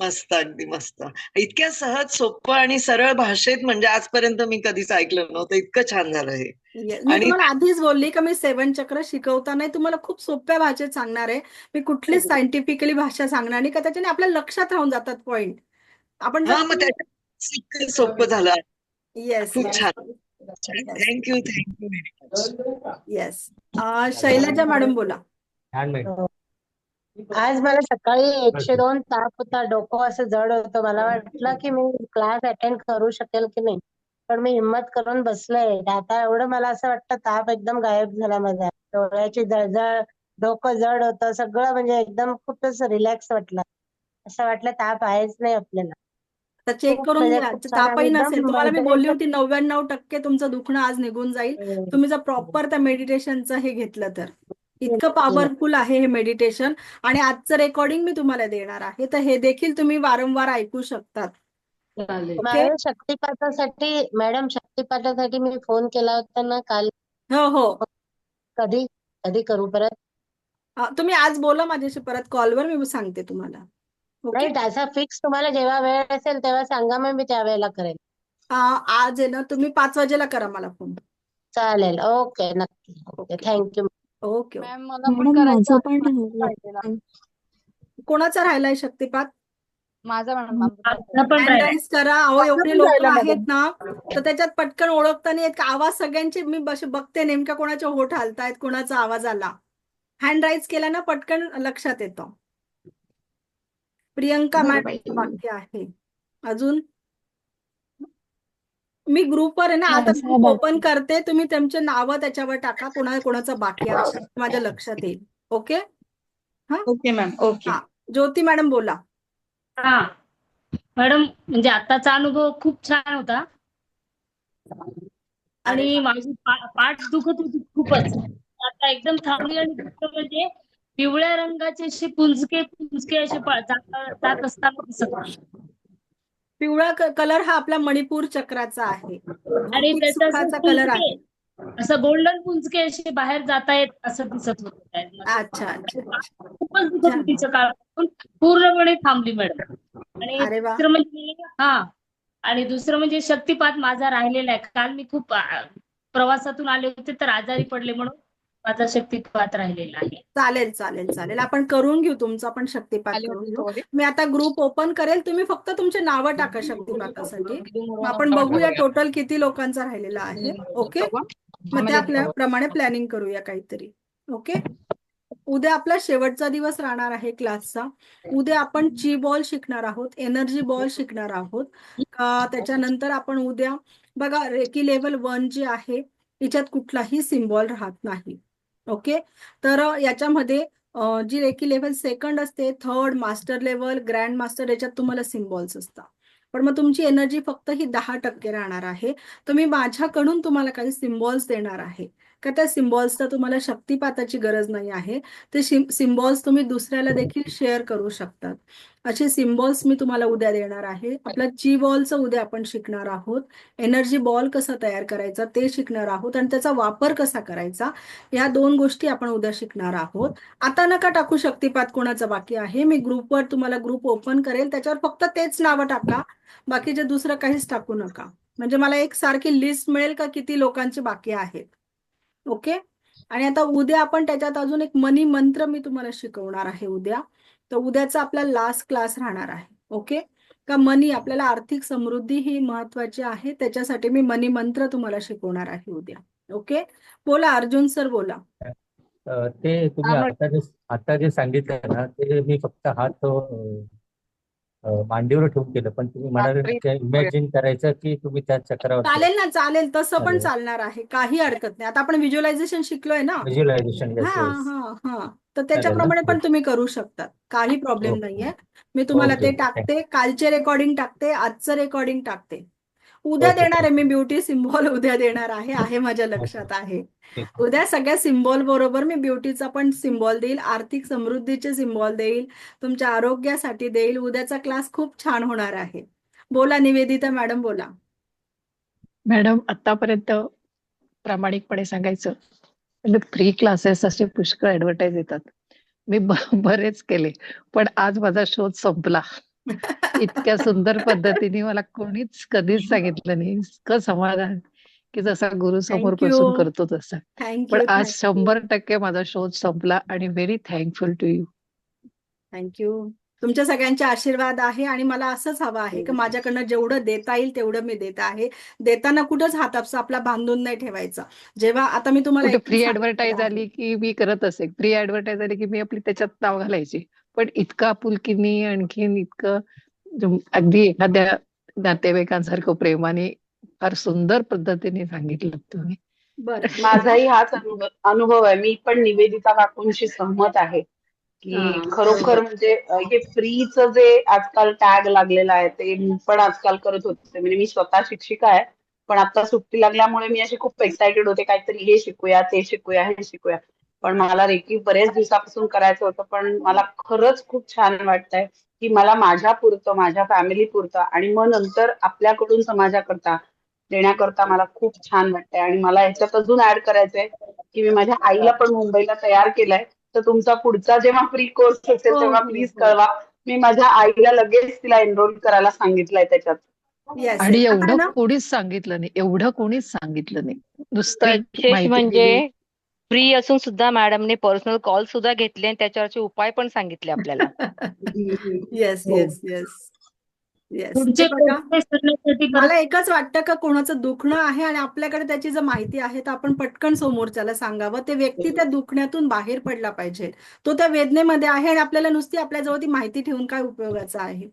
मस्त, अगदी मस्त. इतक्या सहज सोपं आणि सरळ भाषेत म्हणजे आजपर्यंत मी कधीच ऐकलं नव्हतं. इतकं छान झालं हे. मी आणि तुम्हाला आधीच बोलली का मी 7 चक्र शिकवताना तुम्हाला खूप सोप्या भाषेत सांगणार आहे. मी कुठलीच सायंटिफिकली भाषा सांगणार नाही, का त्याच्याने आपल्या लक्षात राहून जातात पॉइंट. आपण जर मग त्याच्या इतकं सोपं झालं. येस खूप येस छान. Yes thank you very much. Yes Shailaja madam बोला. छान माहिती. आज मला सकाळी 102 ताप होता, डोकं असं जड होतं. मला वाटलं की मी क्लास अटेंड करू शकेल की नाही, पण मी हिंमत करून बसले. आता एवढं मला असं वाटतं ताप एकदम गायब झाला माझा. डोळ्याची जळजळ, डोकं जड होतं, सगळं म्हणजे एकदम खूपच रिलॅक्स वाटलं. असं वाटलं ताप आहेच नाही आपल्याला. तर चेक खूप करून म्हणजे घ्या, खूप छान आणि तापही नसेल. एकदम तुम्हाला मी बोलली होती मेडिटेशन 99% तुमचं दुखणं आज निघून जाईल, तुम्ही जर प्रॉपर त्या मेडिटेशनचं हे घेतलं तर. इतकं केलं. पॉवरफुल आहे हे मेडिटेशन. आणि आजचं रेकॉर्डिंग मी तुम्हाला देणार आहे, तर हे देखील तुम्ही वारंवार ऐकू शकतात. ओके. मॅडम शक्तिपाठासाठी मी फोन केला होता ना काल. हो हो, कधी कधी करू परत? तुम्ही आज बोला माझ्याशी परत कॉलवर, मी सांगते तुम्हाला. ओके. नाही असा फिक्स तुम्हाला जेव्हा वेळ असेल तेव्हा सांगा, मग मी त्या वेळेला करेल. आज आहे ना, तुम्ही 5 वाजेला करा मला फोन. चालेल, ओके, नक्की. Okay, thank you. ओके. मॅम मला पण करायचं आहे. कोणाचा राहिलाय शक्तिपात? माझा मॅडम हँड राईज करा. अहो एवढे लोक आहेत ना, तर त्याच्यात पटकन ओळखता नाही येत का आवाज सगळ्यांचे. मी बघते नेमक्या कोणाचे होठ हालतायत, कोणाचा आवाज आला. हँड राईज केला ना पटकन लक्षात येतं. प्रियंका मॅडम बाकी आहे. अजून मी ग्रुपवर आहे ना, आता ग्रुप ओपन करते. तुम्ही त्यांचे नावं त्याच्यावर टाका, कोणाचं बाकी आहे माझ्या लक्षात येईल. ओके. हा ओके मॅम, ओके. हा, ज्योती मॅडम बोला. हा मॅडम, म्हणजे आताचा अनुभव खूप छान होता आणि माझी पाठ दुखत होती खूपच. आता एकदम थांबली आणि दुसरं म्हणजे पिवळ्या रंगाचे असे पुंजके असे जात असताना दिसत होते. पिवळा कलर हा आपला मणिपूर चक्राचा आहे, आणि भौतिक त्याचा असं सुखाचा कलर आहे. असं गोल्डन पुंजके असे बाहेर जातायत असं दिसत होतं. अच्छा अच्छा अच्छा. खूपच दुखत होती सकाळपासून, पूर्णपणे थांबली मॅडम. आणि अरे वा. दुसरं म्हणजे शक्तिपात माझा राहिलेला आहे. काल मी खूप प्रवासातून आले होते तर आजारी पडले, म्हणून माझा शक्तिपात राहिलेला आहे. चालेल चालेल चालेल, आपण करून घेऊ, तुमचा पण शक्तिपात करून घेऊ. मी आता ग्रुप ओपन करेल, तुम्ही फक्त तुमचे नावं टाका शक्तिपातासाठी. मग आपण बघूया टोटल किती लोकांचा राहिलेला आहे. ओके, मग त्याप्रमाणे प्लॅनिंग करूया काहीतरी. ओके. उद्या आपला शेवटचा दिवस राहणार आहे क्लासचा. उद्या आपण ची बॉल शिकणार आहोत, एनर्जी बॉल शिकणार आहोत. त्याच्यानंतर आपण उद्या बघा, रेकी लेवल 1 जी आहे तिच्यात कुठलाही सिम्बॉल राहत नाही. ओके. तर याच्यामध्ये जी रेकी लेवल 2nd असते, 3rd master level, grand master, याच्यात तुम्हाला सिम्बॉल्स असतात. पण मग तुमची एनर्जी फक्त ही 10% राहणार आहे. तर मी माझ्याकडून तुम्हाला काही सिम्बॉल्स देणार आहे. का त्या सिम्बॉल्सचा तुम्हाला शक्तिपाताची गरज नाही आहे. ते सिम्बॉल्स तुम्ही दुसऱ्याला देखील शेअर करू शकतात. असे सिम्बॉल्स मी तुम्हाला उद्या देणार आहे. आपला जी बॉलचं उद्या आपण शिकणार आहोत. एनर्जी बॉल कसा तयार करायचा ते शिकणार आहोत आणि त्याचा वापर कसा करायचा या 2 गोष्टी आपण उद्या शिकणार आहोत. आता नका टाकू शक्तिपात कोणाचा बाकी आहे. मी ग्रुपवर तुम्हाला ग्रुप ओपन करेल, त्याच्यावर फक्त तेच नावं टाका, बाकीचे दुसरं काहीच टाकू नका. म्हणजे मला एक सारखी लिस्ट मिळेल का किती लोकांचे बाकी आहेत. ओके. आणि आता उद्या आपण त्याच्यात अजून एक मनी मंत्र मी तुम्हाला शिकवणार आहे उद्या. तर उद्याचा आपला लास्ट क्लास राहणार आहे. ओके. का मनी आपल्याला आर्थिक समृद्धी ही महत्वाची आहे, त्याच्यासाठी मी मनी मंत्र तुम्हाला शिकवणार आहे उद्या. ओके. बोला अर्जुन सर, बोला. ते तुम्ही आता जे सांगितलं ना ते मी फक्त हात मांडीवर ठेवून केलं, पण तुम्ही म्हणाले इमॅजिन करायचं की तुम्ही त्या चक्रावर चालेल ना, चालेल, तसं पण चालणार आहे, काही हरकत नाही. आता आपण व्हिज्युअलायझेशन शिकलोय ना. व्हिज्युअलायझेशन. हा हा हा तर त्याच्याप्रमाणे पण तुम्ही करू शकता, काही प्रॉब्लेम नाहीये. मी तुम्हाला ते टाकते, कालचे रेकॉर्डिंग टाकते, आजचं रेकॉर्डिंग टाकते. उद्या देणार आहे मी ब्युटी सिम्बॉल, उद्या देणार आहे माझ्या लक्षात आहे. उद्या सगळ्या सिम्बॉल बरोबर मी ब्युटीचा पण सिम्बॉल देईल, आर्थिक समृद्धीचे सिम्बॉल देईल, तुमच्या आरोग्यासाठी देईल. उद्याचा क्लास खूप छान होणार आहे. बोला निवेदिता मॅडम, बोला. मॅडम, आतापर्यंत प्रामाणिकपणे सांगायचं म्हणजे फ्री क्लासेस असे पुष्कळ ऍडव्हर्टाईज येतात. मी बरेच केले, पण आज माझा शोध संपला. इतक्या सुंदर पद्धतीने मला कोणीच कधीच सांगितलं नाही. इतकं समाधान की जसा गुरु समोर बसून करतो तसा. पण आज 100% माझा शोध संपला आणि very thankful to you. Thank you. तुमच्या सगळ्यांचे आशीर्वाद आहे आणि मला असंच हवं आहे की माझ्याकडनं जेवढं देता येईल तेवढं मी देत आहे. देताना कुठंच हात आपला बांधून नाही ठेवायचा. जेव्हा आता मी तुम्हाला फ्री ऍडव्हर्टाईज आली की मी करत असे, फ्री ऍडव्हर्टाईज आली की मी आपली त्याच्यात नाव घालायची. पण इतका आपुलकीनी, आणखीन इतकं अगदी एखाद्या नातेवाईकांसारखं प्रेमाने फार सुंदर पद्धतीने सांगितलं तुम्ही. माझाही हाच अनुभव आहे. मी पण निवेदिता काकूंशी सहमत आहे की खरोखर म्हणजे हे फ्रीचं जे आजकाल टॅग लागलेला आहे ते मी पण आजकाल करत होते. म्हणजे मी स्वतः शिक्षिका आहे, पण आता सुट्टी लागल्यामुळे मी अशी खूप एक्सायटेड होते, काहीतरी हे शिकूया, ते शिकूया, हे शिकूया. पण मला रेकी बरेच दिवसापासून करायचं होतं, पण मला खरंच खूप छान वाटतंय की मला माझ्या पुरतं, माझ्या फॅमिली पुरतं आणि मग नंतर आपल्याकडून समाजाकरता देण्याकरता मला खूप छान वाटतंय. आणि मला ह्याच्यात अजून ऍड करायचंय की मी माझ्या आईला पण मुंबईला तयार केलंय. तर तुमचा पुढचा जेव्हा फ्री कोर्स असेल तेव्हा प्लीज कळवा. मी माझ्या आईला लगेच तिला एनरोल करायला सांगितलंय त्याच्यात. आणि एवढं कोणीच सांगितलं नाही, एवढं कोणीच सांगितलं नाही. नुसतं विशेष म्हणजे फ्री असून सुद्धा मॅडमने पर्सनल कॉल सुद्धा घेतले आणि त्याच्यावरचे उपाय पण सांगितले आपल्याला. Yes yes yes yes. मला एकच वाटतं का कोणाचं दुखणं आहे आणि आपल्याकडे त्याची जर माहिती आहे तर आपण पटकन समोरच्याला सांगावं. ते व्यक्ती त्या दुखण्यातून बाहेर पडला पाहिजे. तो त्या वेदनेमध्ये आहे आणि आपल्याला नुसती आपल्याजवळ ती माहिती ठेवून काय उपयोगाचं आहे.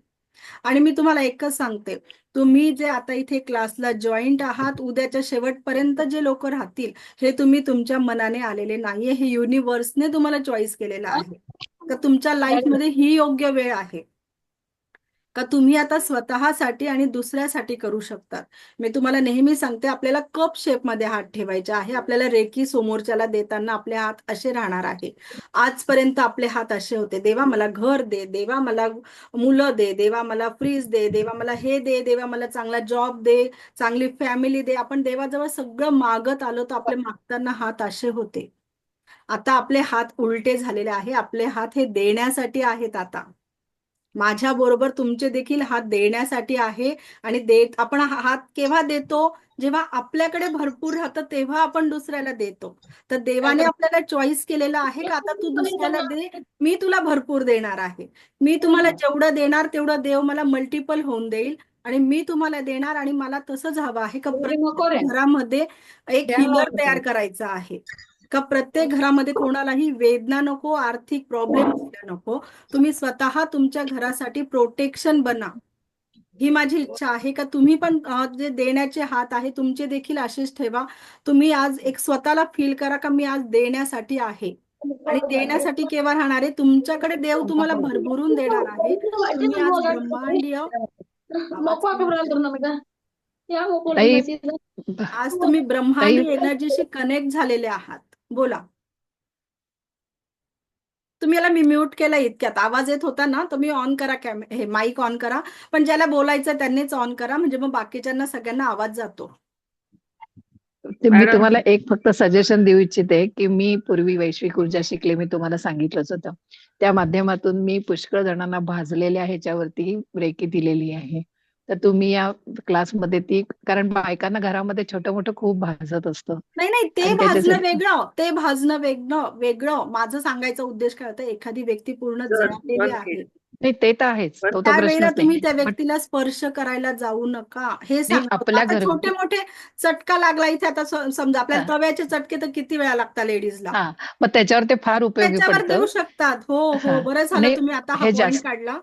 आणि मी तुम्हाला एकच सांगते, तुम्ही जे आता इथे क्लासला जॉईंट आहात, उद्याच्या शेवटपर्यंत जे लोक राहतील हे तुम्ही तुमच्या मनाने आलेले नाहीये, हे युनिव्हर्सने तुम्हाला चॉईस केलेलं आहे. तर तुमच्या लाईफमध्ये ही योग्य वेळ आहे का तुम्ही आता स्वतःसाठी आणि दुसऱ्यासाठी करू शकतात. मी तुम्हाला नेहमी सांगते, आपल्याला कप शेप मध्ये हात ठेवायचे आहे. आपल्याला रेकी समोरच्याला देताना आपले हात असे राहणार आहे. आजपर्यंत आपले हात असे होते, देवा मला घर दे, देवा मला मुलं दे, देवा मला फ्रीज दे, देवा मला हे दे, देवा मला चांगला जॉब दे, चांगली फॅमिली दे. आपण देवाजवळ सगळं मागत आलो तर आपले मागताना हात असे होते. आता आपले हात उलटे झालेले आहे. आपले हात हे देण्यासाठी आहेत. आता माझ्या बरोबर तुमचे देखील हात देण्यासाठी आहे. आणि आपण हात केव्हा देतो, जेव्हा आपल्याकडे भरपूर राहतं तेव्हा आपण दुसऱ्याला देतो. तर देवाने आपल्याला चॉईस केलेला आहे का आता तू दुसऱ्याला दे, मी तुला भरपूर देणार आहे. मी तुम्हाला जेवढं देणार तेवढं देव मला मल्टिपल होऊन देईल आणि मी तुम्हाला देणार. आणि मला तसंच हवं आहे का प्रत्येक घरामध्ये एक हिलर तयार करायचा आहे. का प्रत्येक घरामध्ये कोणालाही वेदना नको, आर्थिक प्रॉब्लेम नको. तुम्ही स्वतः तुमच्या घरासाठी प्रोटेक्शन बना. ही माझी इच्छा आहे का तुम्ही पण जे देण्याचे हात आहे तुमचे देखील असेच ठेवा. तुम्ही आज एक स्वतःला फील करा का मी आज देण्यासाठी आहे. आणि देण्यासाठी केव्हा राहणार आहे, तुमच्याकडे देव तुम्हाला भरभरून देणार आहे. तुम्ही आज ब्रह्मांडीय या हो बोला ताई नसीब. आज तुम्ही ताई ब्रह्मांडी एनर्जीशी कनेक्ट झालेले आहात. बोला. तुम्ही याला मी म्यूट केला इतक्यात, आवाज येत होता ना, तर मी ऑन करा हे माईक ऑन करा, पण ज्याला बोलायचं त्यांनीच ऑन करा, म्हणजे मग बाकीच्यांना सगळ्यांना आवाज जातो. मी मॅडम तुम्हाला एक फक्त सजेशन देऊ इच्छिते की मी पूर्वी वैश्विक ऊर्जा शिकले, मी तुम्हाला सांगितलंच होतं. त्या माध्यमातून मी पुष्कळ जणांना भाजलेल्या ह्याच्यावरती रेकी दिलेली आहे. तर तुम्ही या क्लासमध्ये ती, कारण बायकांना घरामध्ये छोटं मोठं खूप भाजत असतं नाही नाही, ते आणि भाजणं त्याच्यासाठी वेगळं, ते भाजणं वेगळं वेगळं. माझं सांगायचा उद्देश काय होता, एखादी व्यक्ती पूर्ण जळालेली आहे, नाही ते तर आहेच, तो त्यावेळेला प्रश्नच तुम्ही नाही. त्या पण व्यक्तीला स्पर्श करायला जाऊ नका, हे नाही सांगत होतं. आपल्या आता छोटे घरगुती मोठे चटका लागला इथे, आता समजा हा आपल्याला तव्याचे चटके तर किती वेळा लागतात लेडीजला, हा, मग त्याच्यावर ते फार उपयोगी त्याच्यावर देऊ पडतं. शकतात. हो हा हो, बरं झालं आणि तुम्ही आता हा हे पॉइंट जास्त काढला.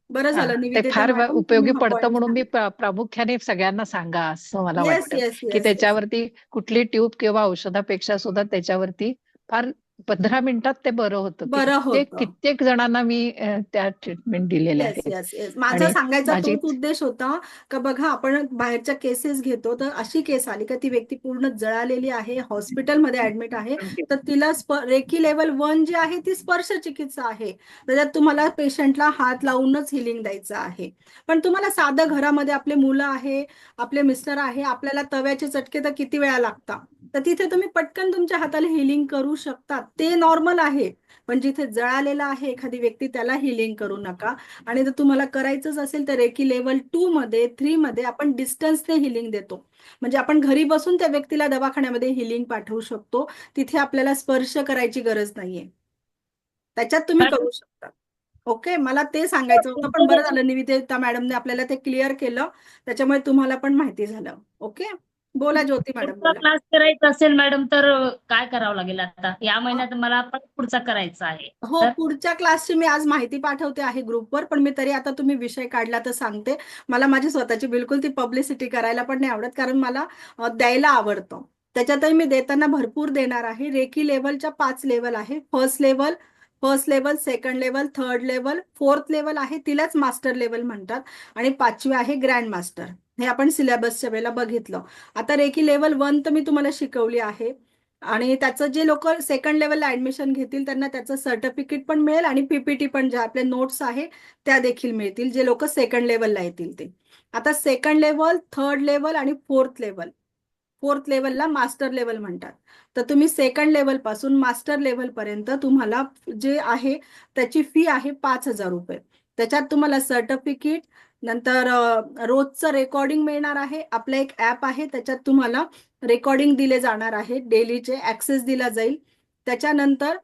बरं हा झालं ते निवेदिता फार मॅडम, तुम्ही उपयोगी हा पडतं, पॉइंट म्हणून मी सांगितला. प्रामुख्याने सगळ्यांना सांगा असं मला येस वाटतं येस की येस येस. त्याच्यावरती कुठली ट्यूब किंवा औषधापेक्षा सुद्धा त्याच्यावरती फार 15 मिनिटात ते बरं होतं. बरं कित्येक होतं. कित्येक जणांना मी त्या ट्रीटमेंट दिलेल्या येस आहेत. येस येस, माझा आणि सांगायचा माझी तोच उद्देश होता का बघा, आपण बाहेरच्या केसेस घेतो, तर अशी केस आली का ती व्यक्ती पूर्ण जळालेली आहे, हॉस्पिटलमध्ये ऍडमिट आहे, तर तिला रेकी लेवल 1 जी आहे ती स्पर्श चिकित्सा आहे. त्याच्यात तुम्हाला पेशंटला हात लावूनच हिलिंग द्यायचं आहे. पण तुम्हाला साधं घरामध्ये आपले मुलं आहे, आपले मिस्टर आहे, आपल्याला तव्याचे चटके तर किती वेळा लागतात, तर तिथे तुम्ही पटकन तुमच्या हाताला हिलिंग करू शकता, ते नॉर्मल आहे. पण जिथे जळालेला आहे एखादी व्यक्ती, त्याला हिलिंग करू नका. आणि जर तुम्हाला करायचंच असेल तर रेकी लेवल 2 मध्ये 3 मध्ये आपण डिस्टन्सने हिलिंग देतो, म्हणजे आपण घरी बसून त्या व्यक्तीला दवाखान्यामध्ये हिलिंग पाठवू शकतो. तिथे आपल्याला स्पर्श करायची गरज नाहीये, त्याच्यात तुम्ही मॅडम करू शकता. ओके, मला ते सांगायचं होतं, पण बरं झालं निवेदिता मॅडमने आपल्याला ते क्लिअर केलं, त्याच्यामुळे तुम्हाला पण माहिती झालं. ओके, बोला ज्योती मॅडम, पुढचा बोला. क्लास करायचा असेल मॅडम तर काय करावं लागेल आता या महिन्यात मला पण पुढचा करायचा आहे हो, तर पुढच्या क्लासची मी आज माहिती पाठवते आहे ग्रुपवर, पण मी तरी आता तुम्ही विषय काढला तर सांगते. मला माझी स्वतःची बिलकुल ती पब्लिसिटी करायला पण नाही आवडत, कारण मला द्यायला आवडतं. त्याच्यातही मी देताना भरपूर देणार आहे. रेकी लेवलच्या 5 लेवल आहे. First level, second level, third level, fourth level आहे, तिलाच मास्टर लेवल म्हणतात, आणि 5वी आहे ग्रँड मास्टर. हे आपण सिलेबसच्या वेळेला बघितलं. आता रेकी लेवल 1 तर मी तुम्हाला शिकवली आहे, आणि त्याचं जे लोक सेकंड लेवलला ऍडमिशन घेतील त्यांना त्याचं सर्टिफिकेट पण मिळेल, आणि पीपीटी पण, ज्या आपल्या नोट्स आहे त्या देखील मिळतील, जे लोक सेकंड लेवलला येतील ते. आता सेकंड लेवल, थर्ड लेवल आणि फोर्थ लेवलला मास्टर लेवल म्हणतात. तर तुम्ही सेकंड लेवल पासून मास्टर लेवल पर्यंत तुम्हाला जे आहे त्याची फी आहे 5,000 रुपये. त्याच्यात तुम्हाला सर्टिफिकेट, नंतर रोजचं रेकॉर्डिंग मिळणार आहे. आपलं एक ऍप आहे, त्याच्यात तुम्हाला रेकॉर्डिंग दिले जाणार आहे, डेलीचे ऍक्सेस दिला जाईल. त्याच्यानंतर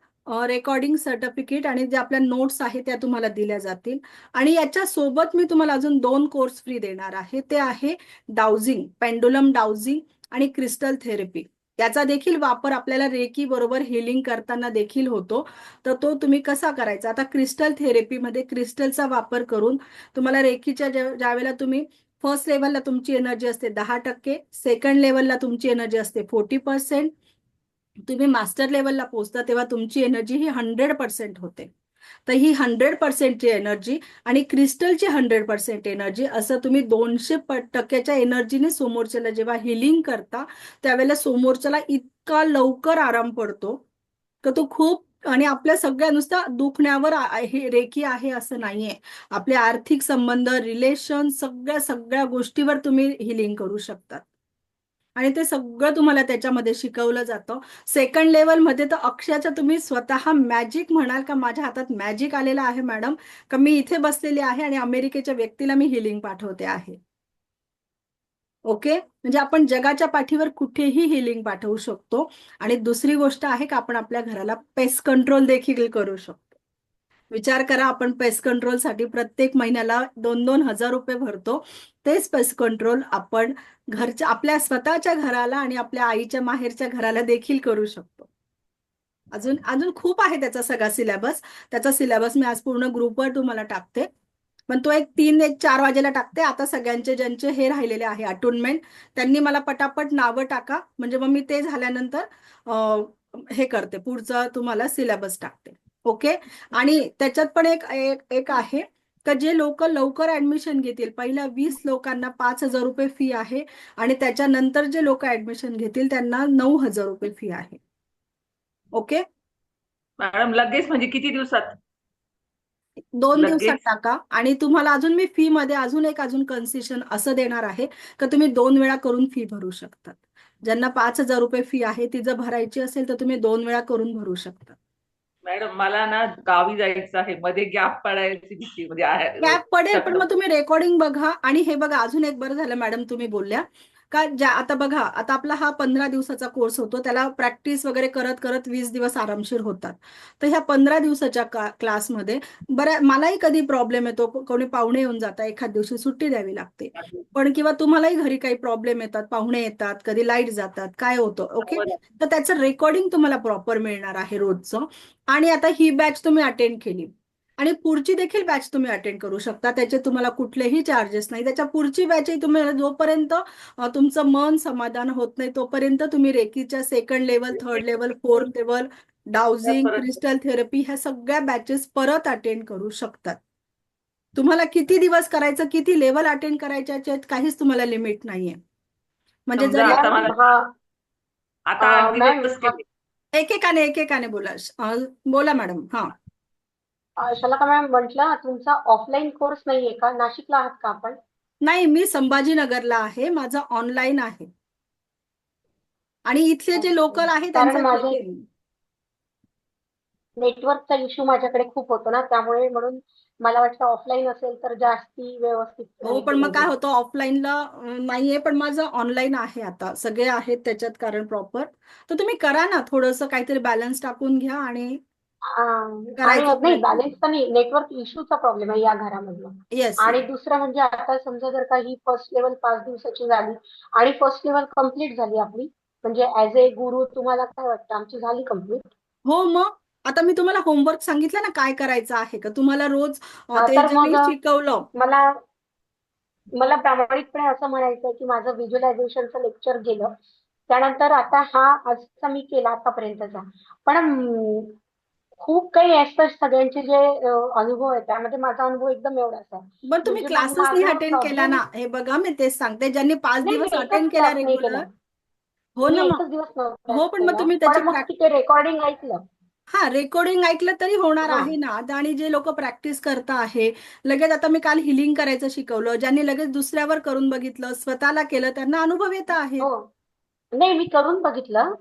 रेकॉर्डिंग सर्टिफिकेट आणि जे आपल्या नोट्स आहे त्या तुम्हाला दिल्या जातील. आणि याच्या सोबत मी तुम्हाला अजून 2 कोर्स फ्री देणार आहे. ते आहे डाउजिंग, पेंडुलम डाउजिंग आणि क्रिस्टल थेरपी. याचा देखील वापर आपल्याला रेकी बरोबर हिलिंग करताना देखील होतो. तर तो तुम्ही कसा करायचा, आता क्रिस्टल थेरपीमध्ये क्रिस्टलचा वापर करून तुम्हाला रेकीच्या ज्यावेळेला तुम्ही फर्स्ट लेवलला तुमची एनर्जी असते 10%, सेकंड लेवलला तुमची एनर्जी असते 40%, तुम्ही मास्टर लेवलला पोहोचता तेव्हा तुमची एनर्जी ही 100% होते. तर ही 100%ची एनर्जी आणि क्रिस्टलची 100% एनर्जी, असं तुम्ही 200% एनर्जीने समोरच्याला जेव्हा हिलिंग करता त्यावेळेला समोरच्याला इतका लवकर आराम पडतो तर तो खूप, आणि आपल्या सगळ्या नुसतं दुखण्यावर हे रेकी आहे असं नाहीये, आपले आर्थिक संबंध, रिलेशन, सगळ्या सगळ्या गोष्टीवर तुम्ही हिलिंग करू शकतात. आणि ते सगळं तुम्हाला त्याच्यामध्ये शिकवलं जातं. सेकंड लेवलमध्ये तर अक्षरशः तुम्ही स्वतः मॅजिक म्हणाल का माझ्या हातात मॅजिक आलेलं आहे मॅडम, का मी इथे बसलेली आहे आणि अमेरिकेच्या व्यक्तीला मी हिलिंग पाठवते आहे. ओके, म्हणजे आपण जगाच्या पाठीवर कुठेही हिलिंग पाठवू शकतो. आणि दुसरी गोष्ट आहे का आपण आपल्या घराला पेस्ट कंट्रोल देखील करू शकतो. विचार करा, आपण पेस्ट कंट्रोलसाठी प्रत्येक महिन्याला 2-2 हजार रुपये भरतो. तेच पेस्ट कंट्रोल आपण घरच्या, आपल्या स्वतःच्या घराला आणि आपल्या आईच्या माहेरच्या घराला देखील करू शकतो. अजून अजून खूप आहे त्याचा सगळा सिलेबस. त्याचा सिलेबस मी आज पूर्ण ग्रुपवर तुम्हाला टाकते, पण तो एक 3-4 वाजेला टाकते. आता सगळ्यांचे ज्यांचे हे राहिलेले आहे अटोनमेंट, त्यांनी मला पटापट नावं टाका, म्हणजे मग मी ते झाल्यानंतर हे करते, पुढचं तुम्हाला सिलेबस टाकते. ओके, आणि त्याच्यात पण एक आहे का जे लोक लवकर ऍडमिशन घेतील, पहिल्या 20 लोकांना 5,000 रुपये फी आहे आणि त्याच्यानंतर जे लोक ऍडमिशन घेतील त्यांना 9,000 रुपये फी आहे. ओके, मॅडम लगेच म्हणजे किती दिवसात? 2 दिवसात लगेच टाका. आणि तुम्हाला अजून मी फी मध्ये अजून कन्सेशन असं देणार आहे का तुम्ही 2 वेळा करून फी भरू शकतात. ज्यांना 5,000 रुपये फी आहे ती जर भरायची असेल तर तुम्ही 2 वेळा करून भरू शकता. मॅडम मला ना गावी जायचं आहे, मध्ये गॅप पडायची भीती म्हणजे गॅप पडेल, पण शक्य- मग तुम्ही रेकॉर्डिंग बघा. आणि हे बघा, अजून एक बरं झालं मॅडम तुम्ही बोलल्या का आता बघा, आता आपला हा 15 दिवसाचा कोर्स होतो, त्याला प्रॅक्टिस वगैरे करत करत 20 दिवस आरामशीर होतात. तर ह्या 15 दिवसाच्या क्लासमध्ये मलाही कधी प्रॉब्लेम येतो, कोणी पाहुणे येऊन जातात, एखाद दिवशी सुट्टी द्यावी लागते, पण किंवा तुम्हालाही घरी काही प्रॉब्लेम येतात, पाहुणे येतात, कधी लाईट जातात, काय होतं. ओके, तर त्याचं रेकॉर्डिंग तुम्हाला प्रॉपर मिळणार आहे रोजचं. आणि आता ही बॅच तुम्ही अटेंड केली आणि पुढची देखील बॅच तुम्ही अटेंड करू शकता, त्याचे तुम्हाला कुठलेही चार्जेस नाही. त्याच्या पुढची बॅचही तुम्ही जोपर्यंत तुमचं मन समाधान होत नाही तोपर्यंत तुम्ही रेकीच्या 2nd level, 3rd level, 4th level, dowsing, crystal therapy ह्या सगळ्या बॅचेस परत अटेंड करू शकतात. तुम्हाला किती दिवस करायचं, किती लेवल अटेंड करायच्या याच्यात काहीच तुम्हाला लिमिट नाहीये. म्हणजे समजा जर आता मला आता 8 दिवस केले. एकेकाने बोला मॅडम. हा, शलाका मॅम, म्हटलं तुमचा ऑफलाईन कोर्स नाहीये का? नाशिकला आहात का आपण? नाही, मी संभाजीनगरला आहे, माझं ऑनलाईन आहे. आणि इथले जे लोकल आहे कारण त्यांचा माझे नेटवर्कचा इश्यू माझ्याकडे खूप होतो ना, त्यामुळे म्हणून मला वाटतं ऑफलाईन असेल तर जास्ती व्यवस्थित हो, पण मग काय होतं ऑफलाईनला नाहीये, पण माझं ऑनलाईन आहे आता, सगळे आहेत त्याच्यात कारण प्रॉपर. तर तुम्ही करा ना, थोडंसं काहीतरी बॅलन्स टाकून घ्या आणि आणि करायचा नाही, प्रयत्न बॅलन्स तर नाही, नेटवर्क इश्यूचा प्रॉब्लेम आहे या घरामधला. येस. आणि दुसरं म्हणजे आता समजा जर का ही फर्स्ट लेवल 5 दिवसाची झाली आणि फर्स्ट लेवल कम्प्लीट झाली आपली, म्हणजे ऍज ए गुरु तुम्हाला काय वाटतं आमची झाली कम्प्लीट? हो, मग आता मी तुम्हाला होमवर्क सांगितलं ना काय करायचं आहे का तुम्हाला रोज ते तर जे मग मी शिकवलं. मला प्रामाणिकपणे असं म्हणायचं की माझं व्हिज्युअलायझेशनचं लेक्चर गेलं, त्यानंतर आता हा आजचा मी केला आतापर्यंतचा, पण खूप काही असतात सगळ्यांचे जे अनुभव आहेत त्यामध्ये माझा अनुभव एकदम एवढाच आहे. बरं, तुम्ही म्हणजे मग क्लासेस नाही माझा अटेंड केला प्रॉब्लेम ना, हे बघा मी तेच सांगते, ज्यांनी 5 नाही, दिवस मी अटेंड एकच केला क्लास नाही केला. रेग्युलर. हो मी ना, एकच मग दिवस नव्हता हो, पण मग केला, तुम्ही त्याची पण मग ते रेकॉर्डिंग ऐकलं. हा, रेकॉर्डिंग ऐकलं तरी होणार हा. आहे ना. आणि जे लोक प्रॅक्टिस करत आहे लगेच, आता मी काल हिलिंग करायचं शिकवलं, ज्यांनी लगेच दुसऱ्यावर करून बघितलं, स्वतःला केलं, त्यांना अनुभव येत आहे. हो, नाही मी करून बघितलं,